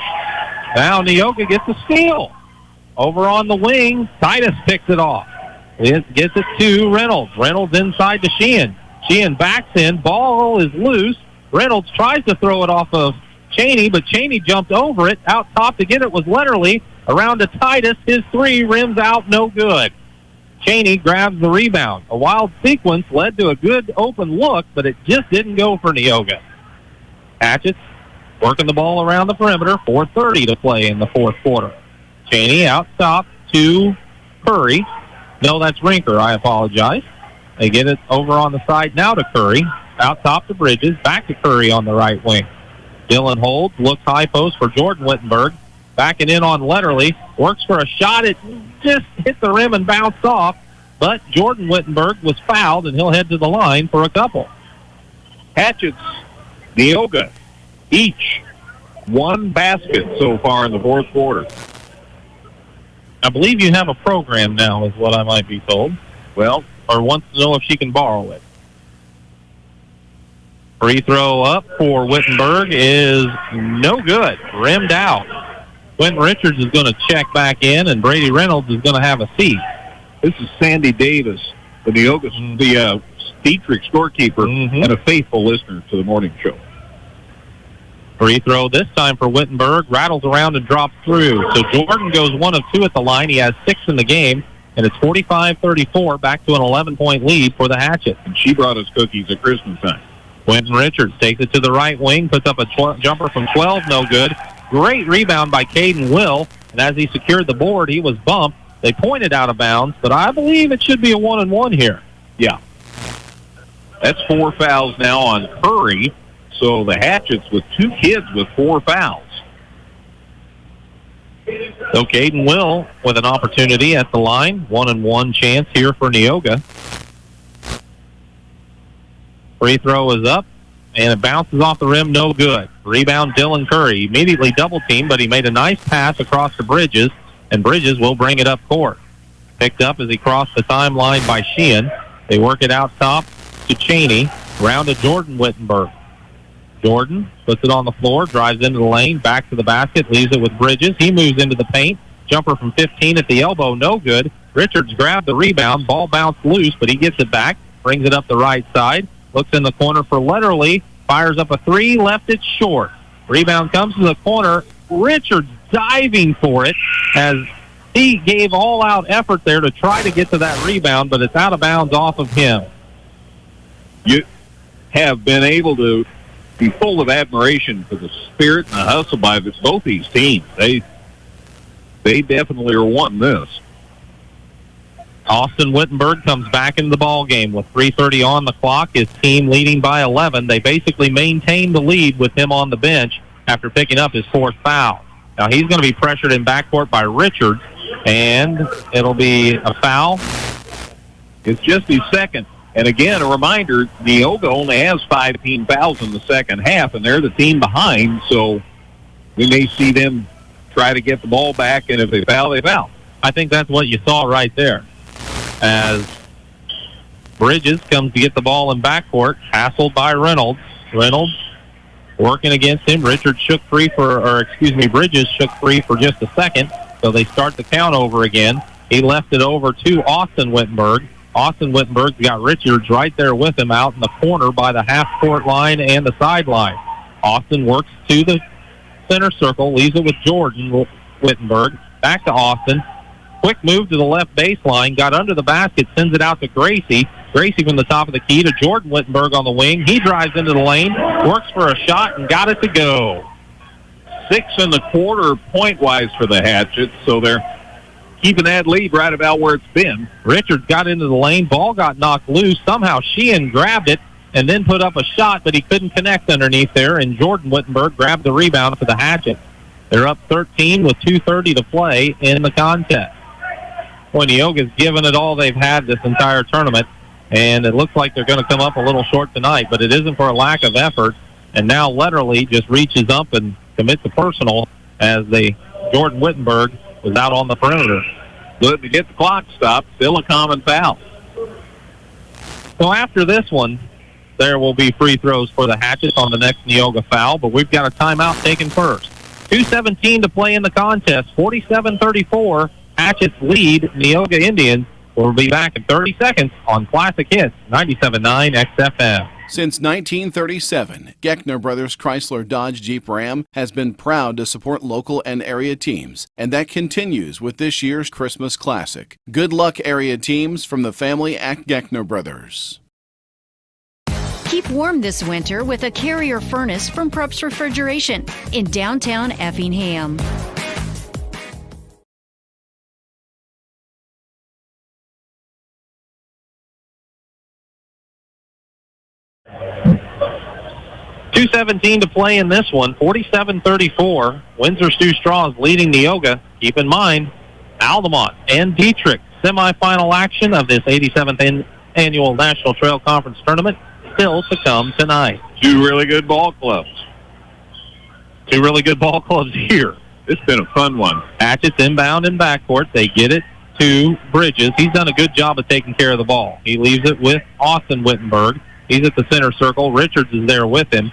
Now Neoga gets a steal. Over on the wing, Titus picks it off. It gets it to Reynolds. Reynolds inside to Sheehan. Sheehan backs in. Ball is loose. Reynolds tries to throw it off of Cheney, but Cheney jumped over it. Out top to get it was Letterly. Around to Titus. His three rims out, no good. Cheney grabs the rebound. A wild sequence led to a good open look, but it just didn't go for Neoga. Hatchets working the ball around the perimeter. 4:30 to play in the fourth quarter. Cheney out top to Curry. No, that's Rinker. I apologize. They get it over on the side now to Curry. Out top to Bridges. Back to Curry on the right wing. Dylan holds. Looks high post for Jordan Wittenberg. Backing in on Letterly. Works for a shot. It just hit the rim and bounced off. But Jordan Wittenberg was fouled, and he'll head to the line for a couple. Hatchets, Neoga, each one basket so far in the fourth quarter. I believe you have a program now, is what I might be told. Well, or wants to know if she can borrow it. Free throw up for Wittenberg is no good. Rimmed out. Quentin Richards is going to check back in, and Brady Reynolds is going to have a seat. This is Sandy Davis, the Neoga, the Dietrich scorekeeper, and a faithful listener to the morning show. Free throw this time for Wittenberg. Rattles around and drops through. So Jordan goes 1 of 2 at the line. He has 6 in the game, and it's 45-34, back to an 11-point lead for the Hatchet. And she brought us cookies at Christmas time. Quentin Richards takes it to the right wing, puts up a jumper from 12, no good. Great rebound by Caden Will, and as he secured the board, he was bumped. They pointed out of bounds, but I believe it should be a 1-and-1 here. Yeah. That's 4 fouls now on Curry. So the Hatchets with 2 kids with 4 fouls. So Caden Will with an opportunity at the line. 1-and-1 chance here for Neoga. Free throw is up, and it bounces off the rim, no good. Rebound, Dylan Curry. Immediately double-teamed, but he made a nice pass across to Bridges, and Bridges will bring it up court. Picked up as he crossed the timeline by Sheehan. They work it out top to Cheney, round to Jordan Wittenberg. Jordan puts it on the floor, drives into the lane, back to the basket, leaves it with Bridges. He moves into the paint. Jumper from 15 at the elbow, no good. Richards grabbed the rebound. Ball bounced loose, but he gets it back, brings it up the right side, looks in the corner for Letterly, fires up a 3, left it short. Rebound comes to the corner. Richards diving for it as he gave all-out effort there to try to get to that rebound, but it's out of bounds off of him. You have been able to be full of admiration for the spirit and the hustle by both these teams. They definitely are wanting this. Austin Wittenberg comes back into the ball game with 3:30 on the clock. His team leading by 11. They basically maintained the lead with him on the bench after picking up his 4th foul. Now he's going to be pressured in backcourt by Richards, and it'll be a foul. It's just his 2nd. And again, a reminder, Neoga only has 5 team fouls in the second half, and they're the team behind, so we may see them try to get the ball back, and if they foul, they foul. I think that's what you saw right there. As Bridges comes to get the ball in backcourt, hassled by Reynolds. Reynolds working against him. Bridges shook free for just a second, so they start the count over again. He left it over to Austin Wittenberg. Austin Wittenberg's got Richards right there with him out in the corner by the half-court line and the sideline. Austin works to the center circle, leaves it with Jordan Wittenberg. Back to Austin. Quick move to the left baseline, got under the basket, sends it out to Gracie. Gracie from the top of the key to Jordan Wittenberg on the wing. He drives into the lane, works for a shot, and got it to go. 6 1/4 point-wise for the Hatchets, so they're keeping that lead right about where it's been. Richards got into the lane. Ball got knocked loose. Somehow Sheehan grabbed it and then put up a shot, but he couldn't connect underneath there, and Jordan Wittenberg grabbed the rebound for the Hatchets. They're up 13 with 2:30 to play in the contest. Boy, Neoga's given it all they've had this entire tournament, and it looks like they're going to come up a little short tonight, but it isn't for a lack of effort. And now Letterly just reaches up and commits a personal as Jordan Wittenberg was out on the perimeter. Good to get the clock stopped. Still a common foul. So after this one, there will be free throws for the Hatchets on the next Neoga foul, but we've got a timeout taken first. 2:17 to play in the contest. 47-34. Hatchets lead Neoga Indians. We'll be back in 30 seconds on Classic Hits 97.9 XFM. Since 1937, Geckner Brothers Chrysler Dodge Jeep Ram has been proud to support local and area teams, and that continues with this year's Christmas Classic. Good luck, area teams, from the family at Geckner Brothers. Keep warm this winter with a Carrier furnace from Prupp's Refrigeration in downtown Effingham. .217 to play in this one. 47-34. Windsor Stew Straws leading Neoga. Keep in mind, Altamont and Dietrich semifinal action of this 87th annual National Trail Conference Tournament still to come tonight. 2 really good ball clubs. 2 really good ball clubs here. It's been a fun one. Hatchets inbound in backcourt. They get it to Bridges. He's done a good job of taking care of the ball. He leaves it with Austin Wittenberg. He's at the center circle. Richards is there with him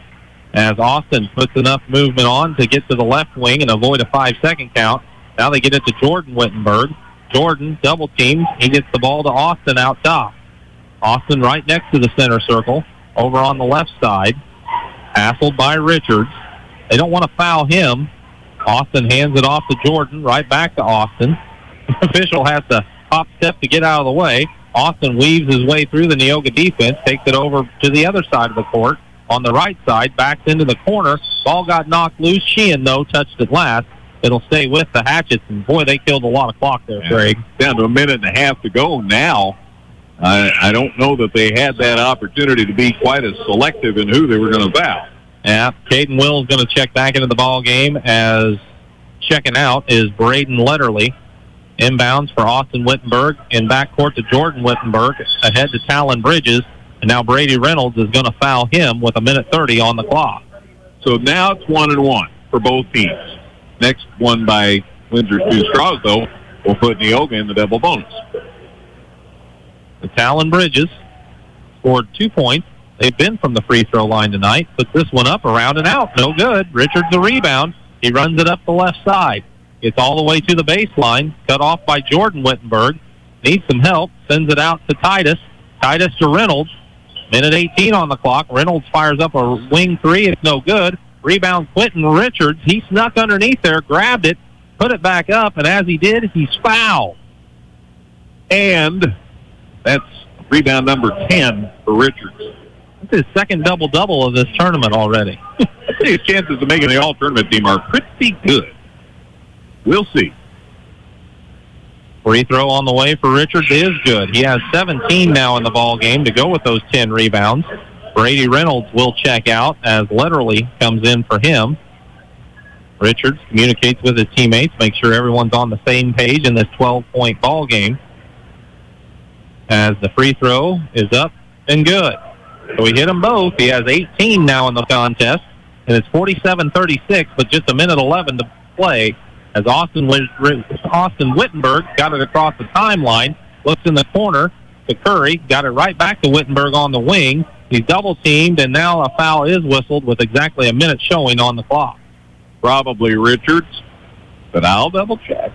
as Austin puts enough movement on to get to the left wing and avoid a 5-second count. Now they get it to Jordan Wittenberg. Jordan double teams. He gets the ball to Austin out top. Austin right next to the center circle over on the left side. Hassled by Richards. They don't want to foul him. Austin hands it off to Jordan, right back to Austin. The official has to hop step to get out of the way. Austin weaves his way through the Neoga defense, takes it over to the other side of the court. On the right side, backs into the corner. Ball got knocked loose. Sheehan, though, touched it last. it'll stay with the Hatchets. And, boy, they killed a lot of clock there, Greg. Down to a minute and a half to go now. I don't know that they had that opportunity to be quite as selective in who they were going to foul. Yeah, Caden Will's going to check back into the ball game, as checking out is Braden Letterly. Inbounds for Austin Wittenberg, in backcourt to Jordan Wittenberg, ahead to Talon Bridges, and now Brady Reynolds is going to foul him with 1:30 on the clock. So now it's 1-1 for both teams. Next one by Windsor's two straws, though, will put Neoga in the double bonus. The Talon Bridges scored 2 points. They've been from the free throw line tonight. Puts this one up, around and out. No good. Richards the rebound. He runs it up the left side. Gets all the way to the baseline. Cut off by Jordan Wittenberg. Needs some help. Sends it out to Titus. Titus to Reynolds. Minute 18 on the clock. Reynolds fires up a wing three. It's no good. Rebound Quentin Richards. He snuck underneath there, grabbed it, put it back up, and as he did, he's fouled. And that's rebound number 10 for Richards. That's his second double-double of this tournament already. I think his chances of making the all-tournament team are pretty good. We'll see. Free throw on the way for Richards is good. He has 17 now in the ball game to go with those 10 rebounds. Brady Reynolds will check out as Letterly comes in for him. Richards communicates with his teammates, makes sure everyone's on the same page in this 12-point ball game. As the free throw is up and good. So he hit them both. He has 18 now in the contest, and it's 47-36, but just 1:11 to play. As Austin Wittenberg got it across the timeline, looks in the corner to Curry, got it right back to Wittenberg on the wing. He's double-teamed, and now a foul is whistled with exactly a minute showing on the clock. Probably Richards, but I'll double-check.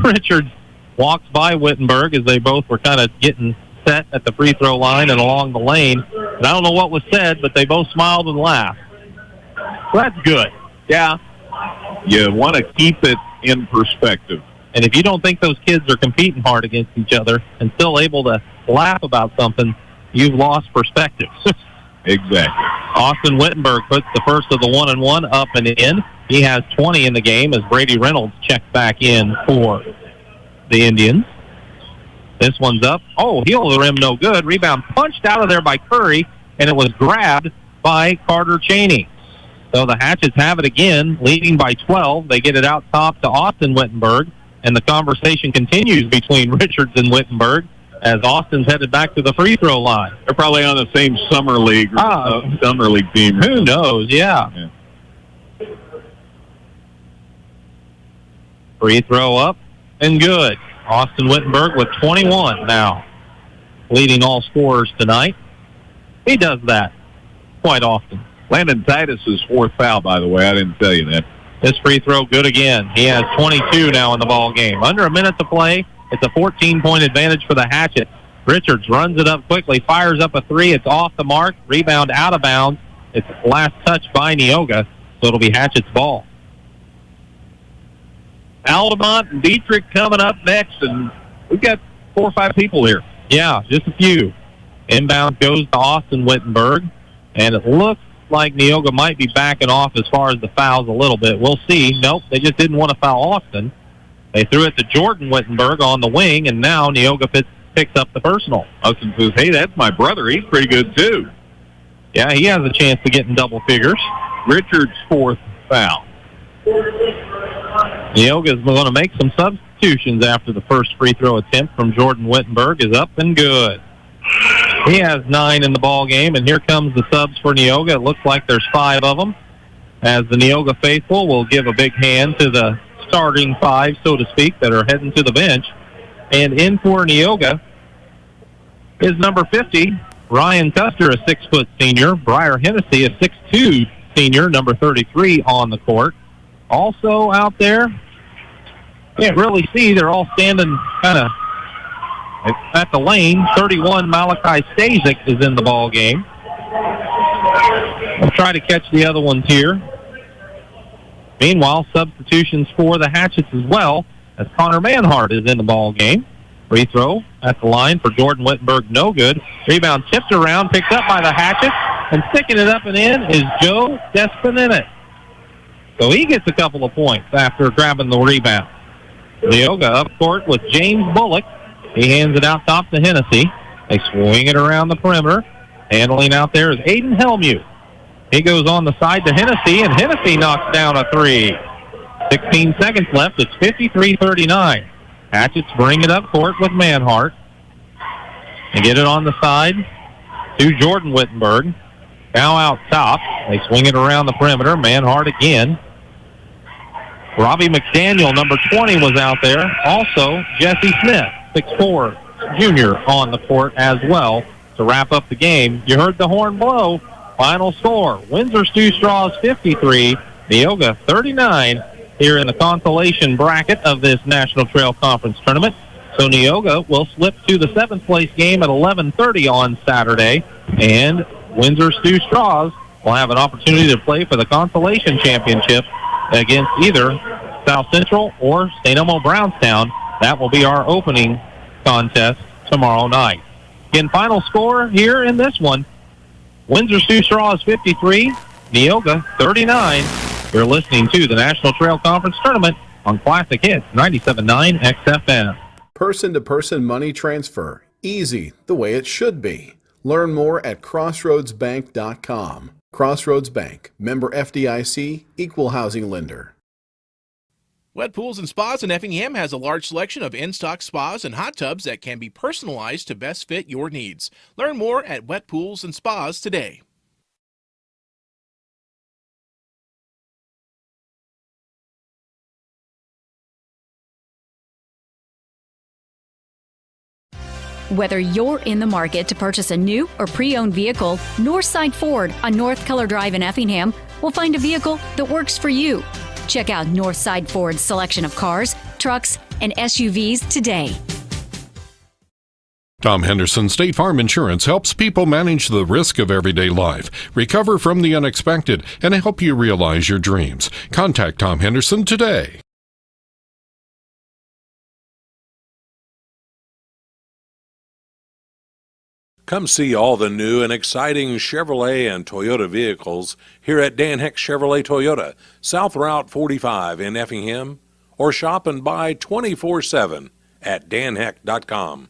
Richards walks by Wittenberg as they both were kind of getting set at the free throw line and along the lane. And I don't know what was said, but they both smiled and laughed. So that's good. Yeah. You want to keep it in perspective. And if you don't think those kids are competing hard against each other and still able to laugh about something, you've lost perspective. Exactly. Austin Wittenberg puts the first of the 1-and-1 up and in. He has 20 in the game as Brady Reynolds checks back in for the Indians. This one's up. Oh, heel of the rim, no good. Rebound punched out of there by Curry, and it was grabbed by Carter Cheney. So the Hatchets have it again, leading by 12. They get it out top to Austin Wittenberg, and the conversation continues between Richards and Wittenberg as Austin's headed back to the free throw line. They're probably on the same summer league team. Who knows? Yeah. Free throw up and good. Austin Wittenberg with 21 now, leading all scorers tonight. He does that quite often. Landon Titus's fourth foul, by the way. I didn't tell you that. This free throw good again. He has 22 now in the ball game. Under a minute to play. It's a 14-point advantage for the Hatchet. Richards runs it up quickly, fires up a three. It's off the mark. Rebound out of bounds. It's last touch by Neoga, so it'll be Hatchet's ball. Altamont and Dietrich coming up next, and we've got 4 or 5 people here. Yeah, just a few. Inbound goes to Austin Wittenberg, and it looks like Neoga might be backing off as far as the fouls a little bit. We'll see. Nope, they just didn't want to foul Austin. They threw it to Jordan Wittenberg on the wing, and now Neoga picks up the personal. Austin says, hey, that's my brother. He's pretty good, too. Yeah, he has a chance to get in double figures. Richards' fourth foul. Neoga's going to make some substitutions after the first free throw attempt from Jordan Wittenberg is up and good. He has 9 in the ball game, and here comes the subs for Neoga. It looks like there's 5 of them, as the Neoga faithful will give a big hand to the starting 5, so to speak, that are heading to the bench. And in for Neoga is number 50, Ryan Custer, a 6-foot senior. Briar Hennessy, a 6'2" senior, number 33 on the court. Also out there, can't really see. They're all standing kind of at the lane. 31, Malachi Stasic is in the ball game. We'll try to catch the other ones here. Meanwhile, substitutions for the Hatchets as well, as Connor Manhart is in the ball game. Free throw at the line for Jordan Wittenberg, no good. Rebound tipped around, picked up by the Hatchets, and sticking it up and in is Joe Despinette. So he gets a couple of points after grabbing the rebound. Neoga up court with James Bullock. He hands it out top to Hennessy. They swing it around the perimeter. Handling out there is Aiden Helmuth. He goes on the side to Hennessy, and Hennessy knocks down a three. 16 seconds left. It's 53-39. Hatchets bring it up court with Manhart. They get it on the side to Jordan Wittenberg. Now out top. They swing it around the perimeter. Manhart again. Robbie McDaniel, number 20, was out there. Also, Jesse Smith, 6'4", junior, on the court as well to wrap up the game. You heard the horn blow. Final score, Windsor Stew Straws 53, Neoga 39 here in the consolation bracket of this National Trail Conference tournament. So Neoga will slip to the 7th place game at 11:30 on Saturday, and Windsor Stew Straws will have an opportunity to play for the consolation championship against either South Central or St. Elmo Brownstown. That will be our opening contest tomorrow night. Again, final score here in this one, Windsor Stew Straws 53, Neoga 39. You're listening to the National Trail Conference Tournament on Classic Hits 97.9 XFM. Person-to-person money transfer. Easy, the way it should be. Learn more at crossroadsbank.com. Crossroads Bank, member FDIC, equal housing lender. Wet Pools and Spas in Effingham has a large selection of in-stock spas and hot tubs that can be personalized to best fit your needs. Learn more at Wet Pools and Spas today. Whether you're in the market to purchase a new or pre-owned vehicle, Northside Ford on North Color Drive in Effingham will find a vehicle that works for you. Check out Northside Ford's selection of cars, trucks, and SUVs today. Tom Henderson State Farm Insurance helps people manage the risk of everyday life, recover from the unexpected, and help you realize your dreams. Contact Tom Henderson today. Come see all the new and exciting Chevrolet and Toyota vehicles here at Dan Heck Chevrolet Toyota, South Route 45 in Effingham, or shop and buy 24/7 at danheck.com.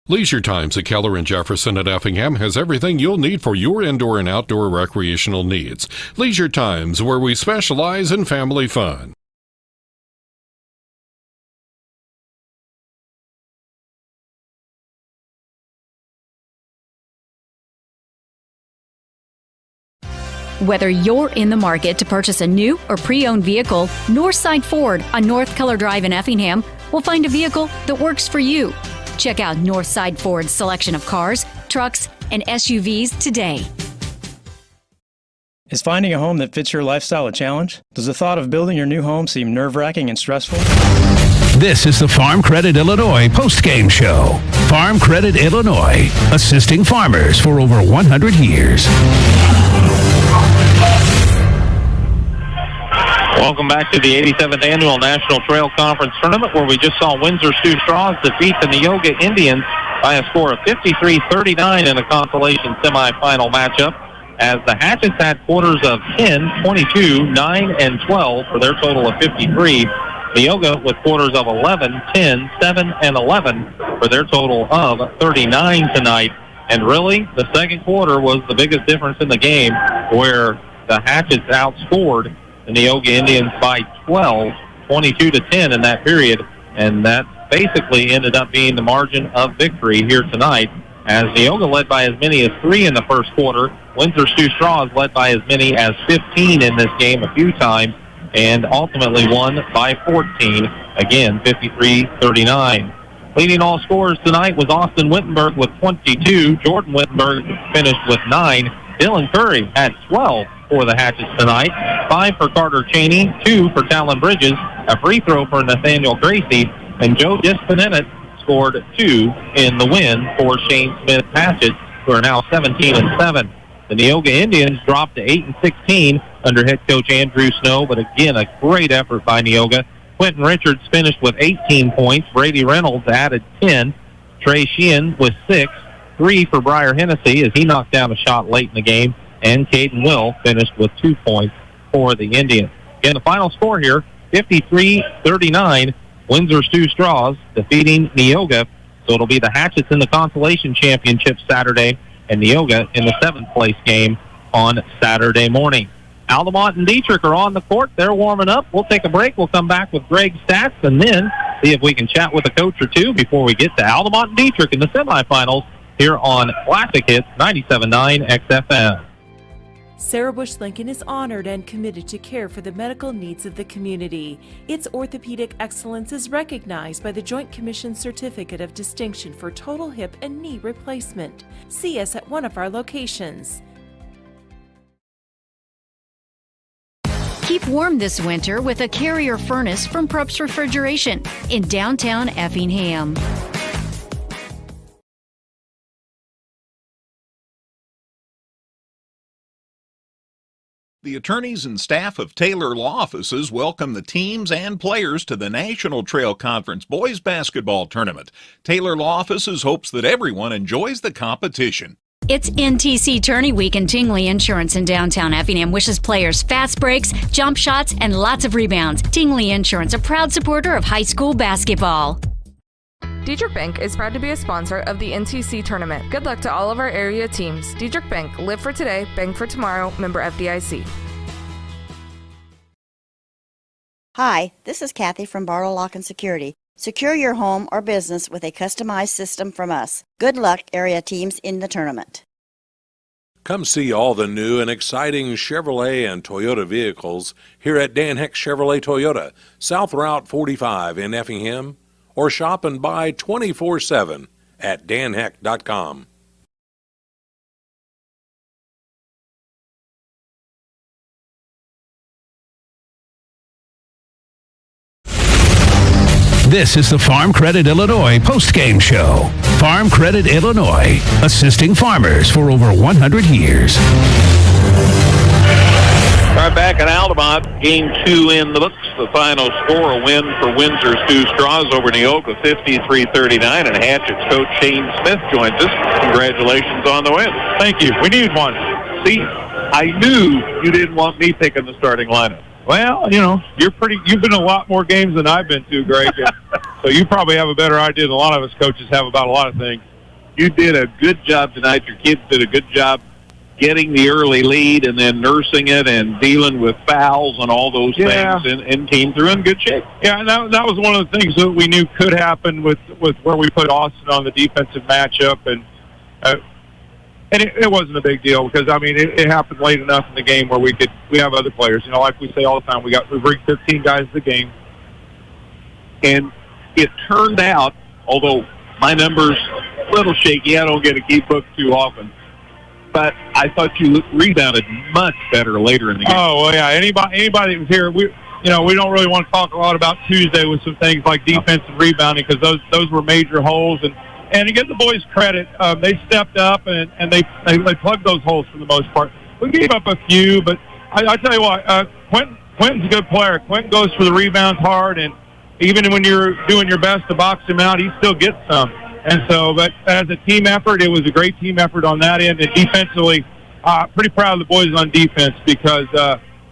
Leisure Times at Keller and Jefferson at Effingham has everything you'll need for your indoor and outdoor recreational needs. Leisure Times, where we specialize in family fun. Whether you're in the market to purchase a new or pre-owned vehicle, Northside Ford on North Color Drive in Effingham will find a vehicle that works for you. Check out Northside Ford's selection of cars, trucks, and SUVs today. Is finding a home that fits your lifestyle a challenge? Does the thought of building your new home seem nerve-wracking and stressful? This is the Farm Credit Illinois postgame show. Farm Credit Illinois, assisting farmers for over 100 years. Welcome back to the 87th Annual National Trail Conference Tournament, where we just saw Windsor Stew Straws defeat the Neoga Indians by a score of 53-39 in a consolation semifinal matchup, as the Hatchets had quarters of 10, 22, 9, and 12 for their total of 53. Neoga with quarters of 11, 10, 7, and 11 for their total of 39 tonight. And really, the second quarter was the biggest difference in the game, where the Hatchets outscored the Neoga Indians by 12, 22-10 in that period, and that basically ended up being the margin of victory here tonight, as Neoga led by as many as 3 in the first quarter. Windsor Stew Straws led by as many as 15 in this game a few times, and ultimately won by 14, again, 53-39. Leading all scorers tonight was Austin Wittenberg with 22. Jordan Wittenberg finished with 9. Dylan Curry had 12 for the Hatchets tonight. 5 for Carter Cheney, 2 for Talon Bridges, a free throw for Nathaniel Gracie, and Joe Dispanenet scored 2 in the win for Shane Smith Hatchets, who are now 17-7. The Neoga Indians dropped to 8-16 under head coach Andrew Snow, but again, a great effort by Neoga. Quentin Richards finished with 18 points. Brady Reynolds added 10. Trey Sheehan with 6. 3 for Briar Hennessy as he knocked down a shot late in the game. And Caden Will finished with 2 points for the Indians. Again, the final score here, 53-39, Windsor Stew Straws defeating Neoga. So it'll be the Hatchets in the Consolation Championship Saturday and Neoga in the 7th place game on Saturday morning. Altamont and Dietrich are on the court. They're warming up. We'll take a break. We'll come back with Greg's stats and then see if we can chat with a coach or two before we get to Altamont and Dietrich in the semifinals here on Classic Hits 97.9 XFM. Sarah Bush Lincoln is honored and committed to care for the medical needs of the community. Its orthopedic excellence is recognized by the Joint Commission Certificate of Distinction for Total Hip and Knee Replacement. See us at one of our locations. Keep warm this winter with a Carrier furnace from Probst Refrigeration in downtown Effingham. The attorneys and staff of Taylor Law Offices welcome the teams and players to the National Trail Conference Boys Basketball Tournament. Taylor Law Offices hopes that everyone enjoys the competition. It's NTC Tourney Week, and Tingley Insurance in downtown Effingham wishes players fast breaks, jump shots, and lots of rebounds. Tingley Insurance, a proud supporter of high school basketball. Diedrich Bank is proud to be a sponsor of the NTC tournament. Good luck to all of our area teams. Diedrich Bank, live for today, bank for tomorrow, member FDIC. Hi, this is Kathy from Barlow Lock and Security. Secure your home or business with a customized system from us. Good luck, area teams in the tournament. Come see all the new and exciting Chevrolet and Toyota vehicles here at Dan Heck Chevrolet Toyota, South Route 45 in Effingham, or shop and buy 24/7 at danheck.com. This is the Farm Credit Illinois postgame show. Farm Credit Illinois, assisting farmers for over 100 years. Right back at Altamont, game 2 in the books. The final score, a win for Windsor Stew Straws over Neoga, 53-39, and Hatchet's coach Shane Smith joins us. Congratulations on the win. Thank you. We need one. See, I knew you didn't want me picking the starting lineup. Well, you know, you've been to a lot more games than I've been to, Greg. So you probably have a better idea than a lot of us coaches have about a lot of things. You did a good job tonight. Your kids did a good job getting the early lead and then nursing it and dealing with fouls and all those things, and came through in good shape. Yeah, and that was one of the things that we knew could happen with where we put Austin on the defensive matchup, and it wasn't a big deal because, I mean, it happened late enough in the game where we have other players. You know, like we say all the time, we bring 15 guys to the game. And it turned out, although my numbers a little shaky, I don't get a key book too often, but I thought you rebounded much better later in the game. Oh, well, yeah. Anybody that was here, we don't really want to talk a lot about Tuesday with some things like defense and rebounding because those were major holes. And to give the boys credit, they stepped up and they plugged those holes for the most part. We gave up a few, but I tell you what, Quentin's a good player. Quentin goes for the rebounds hard, and even when you're doing your best to box him out, he still gets some. And so, but as a team effort, it was a great team effort on that end. And defensively, pretty proud of the boys on defense because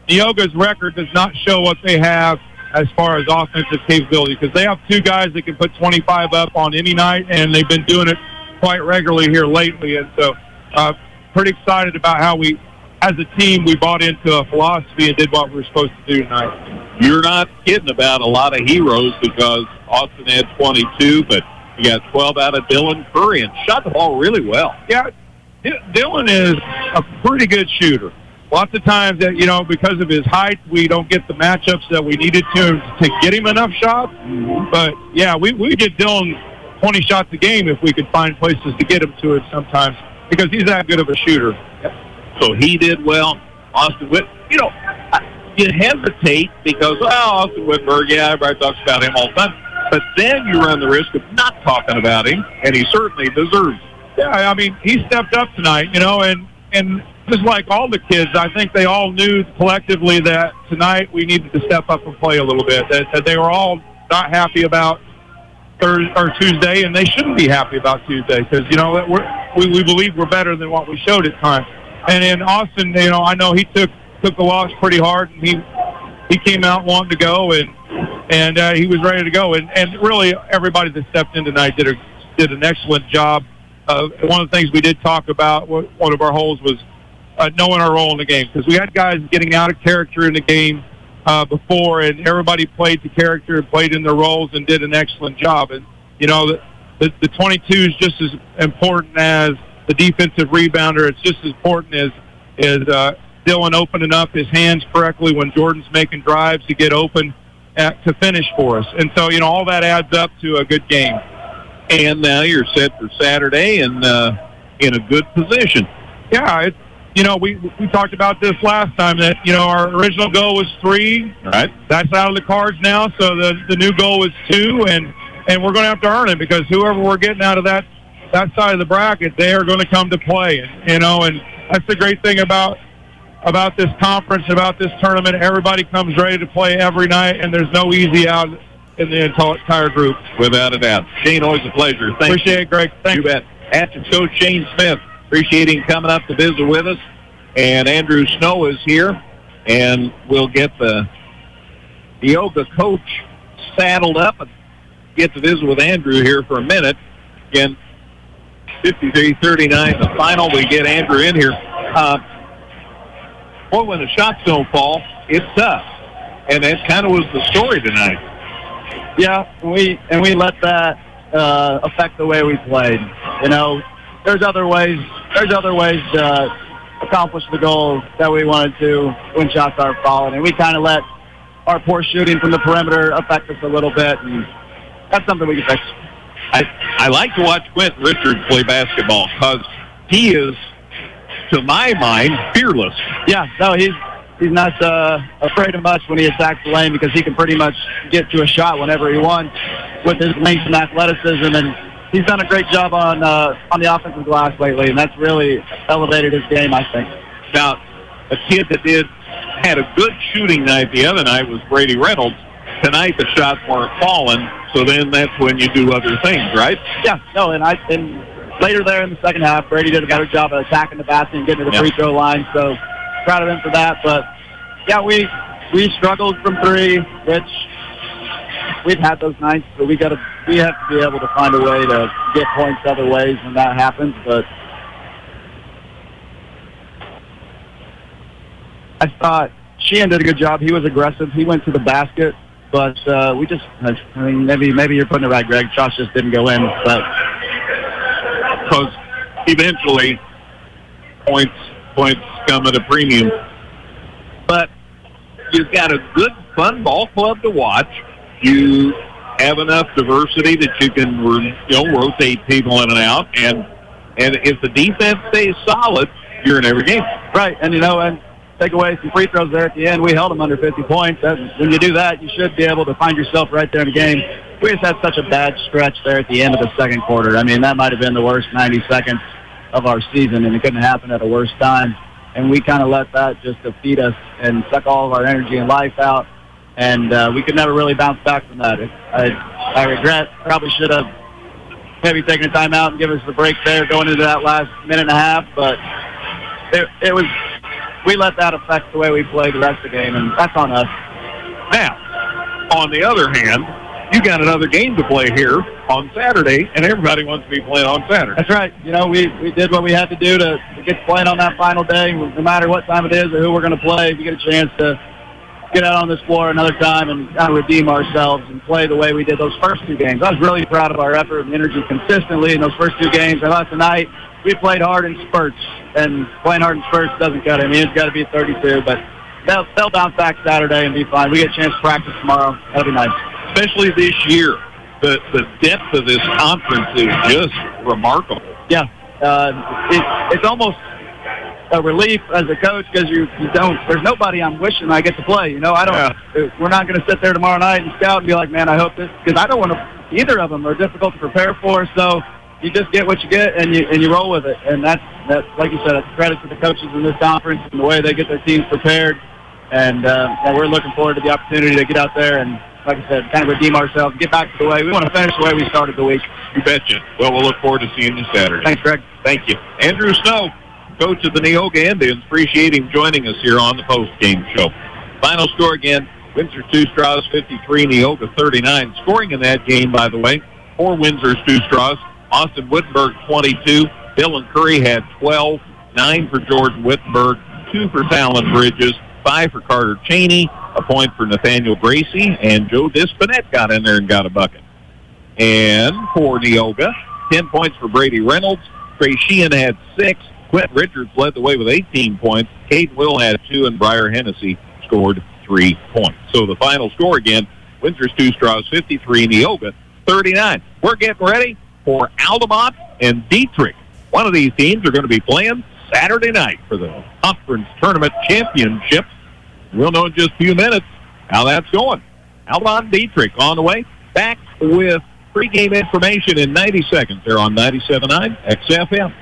Neoga's record does not show what they have as far as offensive capability because they have two guys that can put 25 up on any night, and they've been doing it quite regularly here lately. And so pretty excited about how we, as a team, we bought into a philosophy and did what we were supposed to do tonight. You're not kidding about a lot of heroes because Austin had 22, but you got 12 out of Dylan Curry and shot the ball really well. Yeah, Dylan is a pretty good shooter. Lots of times that, you know, because of his height, we don't get the matchups that we needed to get him enough shots. Mm-hmm. But, yeah, we get Dylan 20 shots a game if we could find places to get him to it sometimes because he's that good of a shooter. So he did well. Austin Whit, you know, you hesitate because, Austin Whitberg, everybody talks about him all the time. But then you run the risk of not talking about him, and he certainly deserves it. Yeah, I mean, he stepped up tonight, you know, and just like all the kids, I think they all knew collectively that tonight we needed to step up and play a little bit. That they were all not happy about Thursday or Tuesday, and they shouldn't be happy about Tuesday because, you know, we believe we're better than what we showed at times. And in Austin, you know, I know he took the loss pretty hard, and he he came out wanting to go, and he was ready to go. And really, everybody that stepped in tonight did an excellent job. One of the things we did talk about, one of our holes was knowing our role in the game, because we had guys getting out of character in the game before, and everybody played to character and played in their roles and did an excellent job. And, you know, the 22 is just as important as the defensive rebounder. It's just as important as Dylan opening up his hands correctly when Jordan's making drives to get open to finish for us. And so, you know, all that adds up to a good game. And now you're set for Saturday and in a good position. Yeah, you know, we talked about this last time that, you know, our original goal was 3. Right. That's out of the cards now, so the new goal is 2, and we're going to have to earn it, because whoever we're getting out of that side of the bracket, they are going to come to play. And, you know, and that's the great thing about this conference, about this tournament. Everybody comes ready to play every night, and there's no easy out in the entire group. Without a doubt. Shane, always a pleasure. Thank Appreciate it, Greg. Thanks. You bet. Athens coach Shane Smith. Appreciate him coming up to visit with us. And Andrew Snow is here, and we'll get the Neoga coach saddled up and get to visit with Andrew here for a minute. Again, 53-39 the final. We get Andrew in here. Boy, when the shots don't fall, it's tough. And that kind of was the story tonight. Yeah, we let that affect the way we played. You know, there's other ways to accomplish the goal that we wanted to when shots are falling, and we kind of let our poor shooting from the perimeter affect us a little bit, and that's something we can fix. I like to watch Quentin Richards play basketball because he is, to my mind, fearless. Yeah, no, he's not afraid of much when he attacks the lane, because he can pretty much get to a shot whenever he wants with his length and athleticism, and he's done a great job on the offensive glass lately, and that's really elevated his game, I think. Now, a kid that had a good shooting night the other night was Brady Reynolds. Tonight the shots weren't falling, so then that's when you do other things, right? Yeah, no, and later there in the second half, Brady did a better job of attacking the basket and getting to the free throw line, so proud of him for that. But, yeah, we struggled from 3, which we've had those nights, so we have to be able to find a way to get points other ways when that happens. But I thought Sheehan did a good job. He was aggressive. He went to the basket, but maybe you're putting it right, Greg. Shots just didn't go in, but because eventually points come at a premium. But you've got a good, fun ball club to watch. You have enough diversity that you can, rotate people in and out. And if the defense stays solid, you're in every game. Right, and and take away some free throws there at the end. We held them under 50 points. When you do that, you should be able to find yourself right there in the game. We just had such a bad stretch there at the end of the second quarter. I mean, that might have been the worst 90 seconds of our season, and it couldn't happen at a worse time. And we kind of let that just defeat us and suck all of our energy and life out. And we could never really bounce back from that. I regret, probably should have maybe taken a timeout and given us the break there going into that last minute and a half. But we let that affect the way we played the rest of the game, and that's on us. Now, on the other hand, you got another game to play here on Saturday, and everybody wants to be playing on Saturday. That's right. We did what we had to do to get playing on that final day. No matter what time it is or who we're going to play, we get a chance to get out on this floor another time and kind of redeem ourselves and play the way we did those first 2 games. I was really proud of our effort and energy consistently in those first 2 games. I thought tonight we played hard in spurts, and playing hard in spurts doesn't cut it. I mean, it's got to be a 32, but they'll bounce back Saturday and be fine. We get a chance to practice tomorrow. That'll be nice. Especially this year, the depth of this conference is just remarkable. Yeah, it's almost a relief as a coach, because there's nobody I'm wishing I get to play. We're not going to sit there tomorrow night and scout and be like, man, I hope this, because I don't want to. Either of them are difficult to prepare for, so you just get what you get and you roll with it. And that's like you said, that's credit to the coaches in this conference and the way they get their teams prepared. And we're looking forward to the opportunity to get out there and, like I said, kind of redeem ourselves, get back to the way we want to finish the way we started the week. You betcha. Well, we'll look forward to seeing you Saturday. Thanks, Greg. Thank you. Andrew Snow, coach of the Neoga Indians. Appreciate him joining us here on the post-game show. Final score again, Windsor Two Straws 53, Neoga 39. Scoring in that game, by the way, for Windsor Two Straws, Austin Wittenberg 22, Dylan Curry had 12, 9 for Jordan Wittenberg, 2 for Fallon Bridges, 5 for Carter Cheney, a point for Nathaniel Gracie, and Joe Dispinette got in there and got a bucket. And for Neoga, 10 points for Brady Reynolds. Trey Sheehan had 6. Quentin Richards led the way with 18 points. Caden Will had 2, and Briar Hennessy scored 3 points. So the final score again, Windsor's Two Straws 53, Neoga 39. We're getting ready for Altamont and Dietrich. One of these teams are going to be playing Saturday night for the conference tournament championship. We'll know in just a few minutes how that's going. Altamont and Dietrich on the way. Back with pregame information in 90 seconds. They're on 97.9 XFM.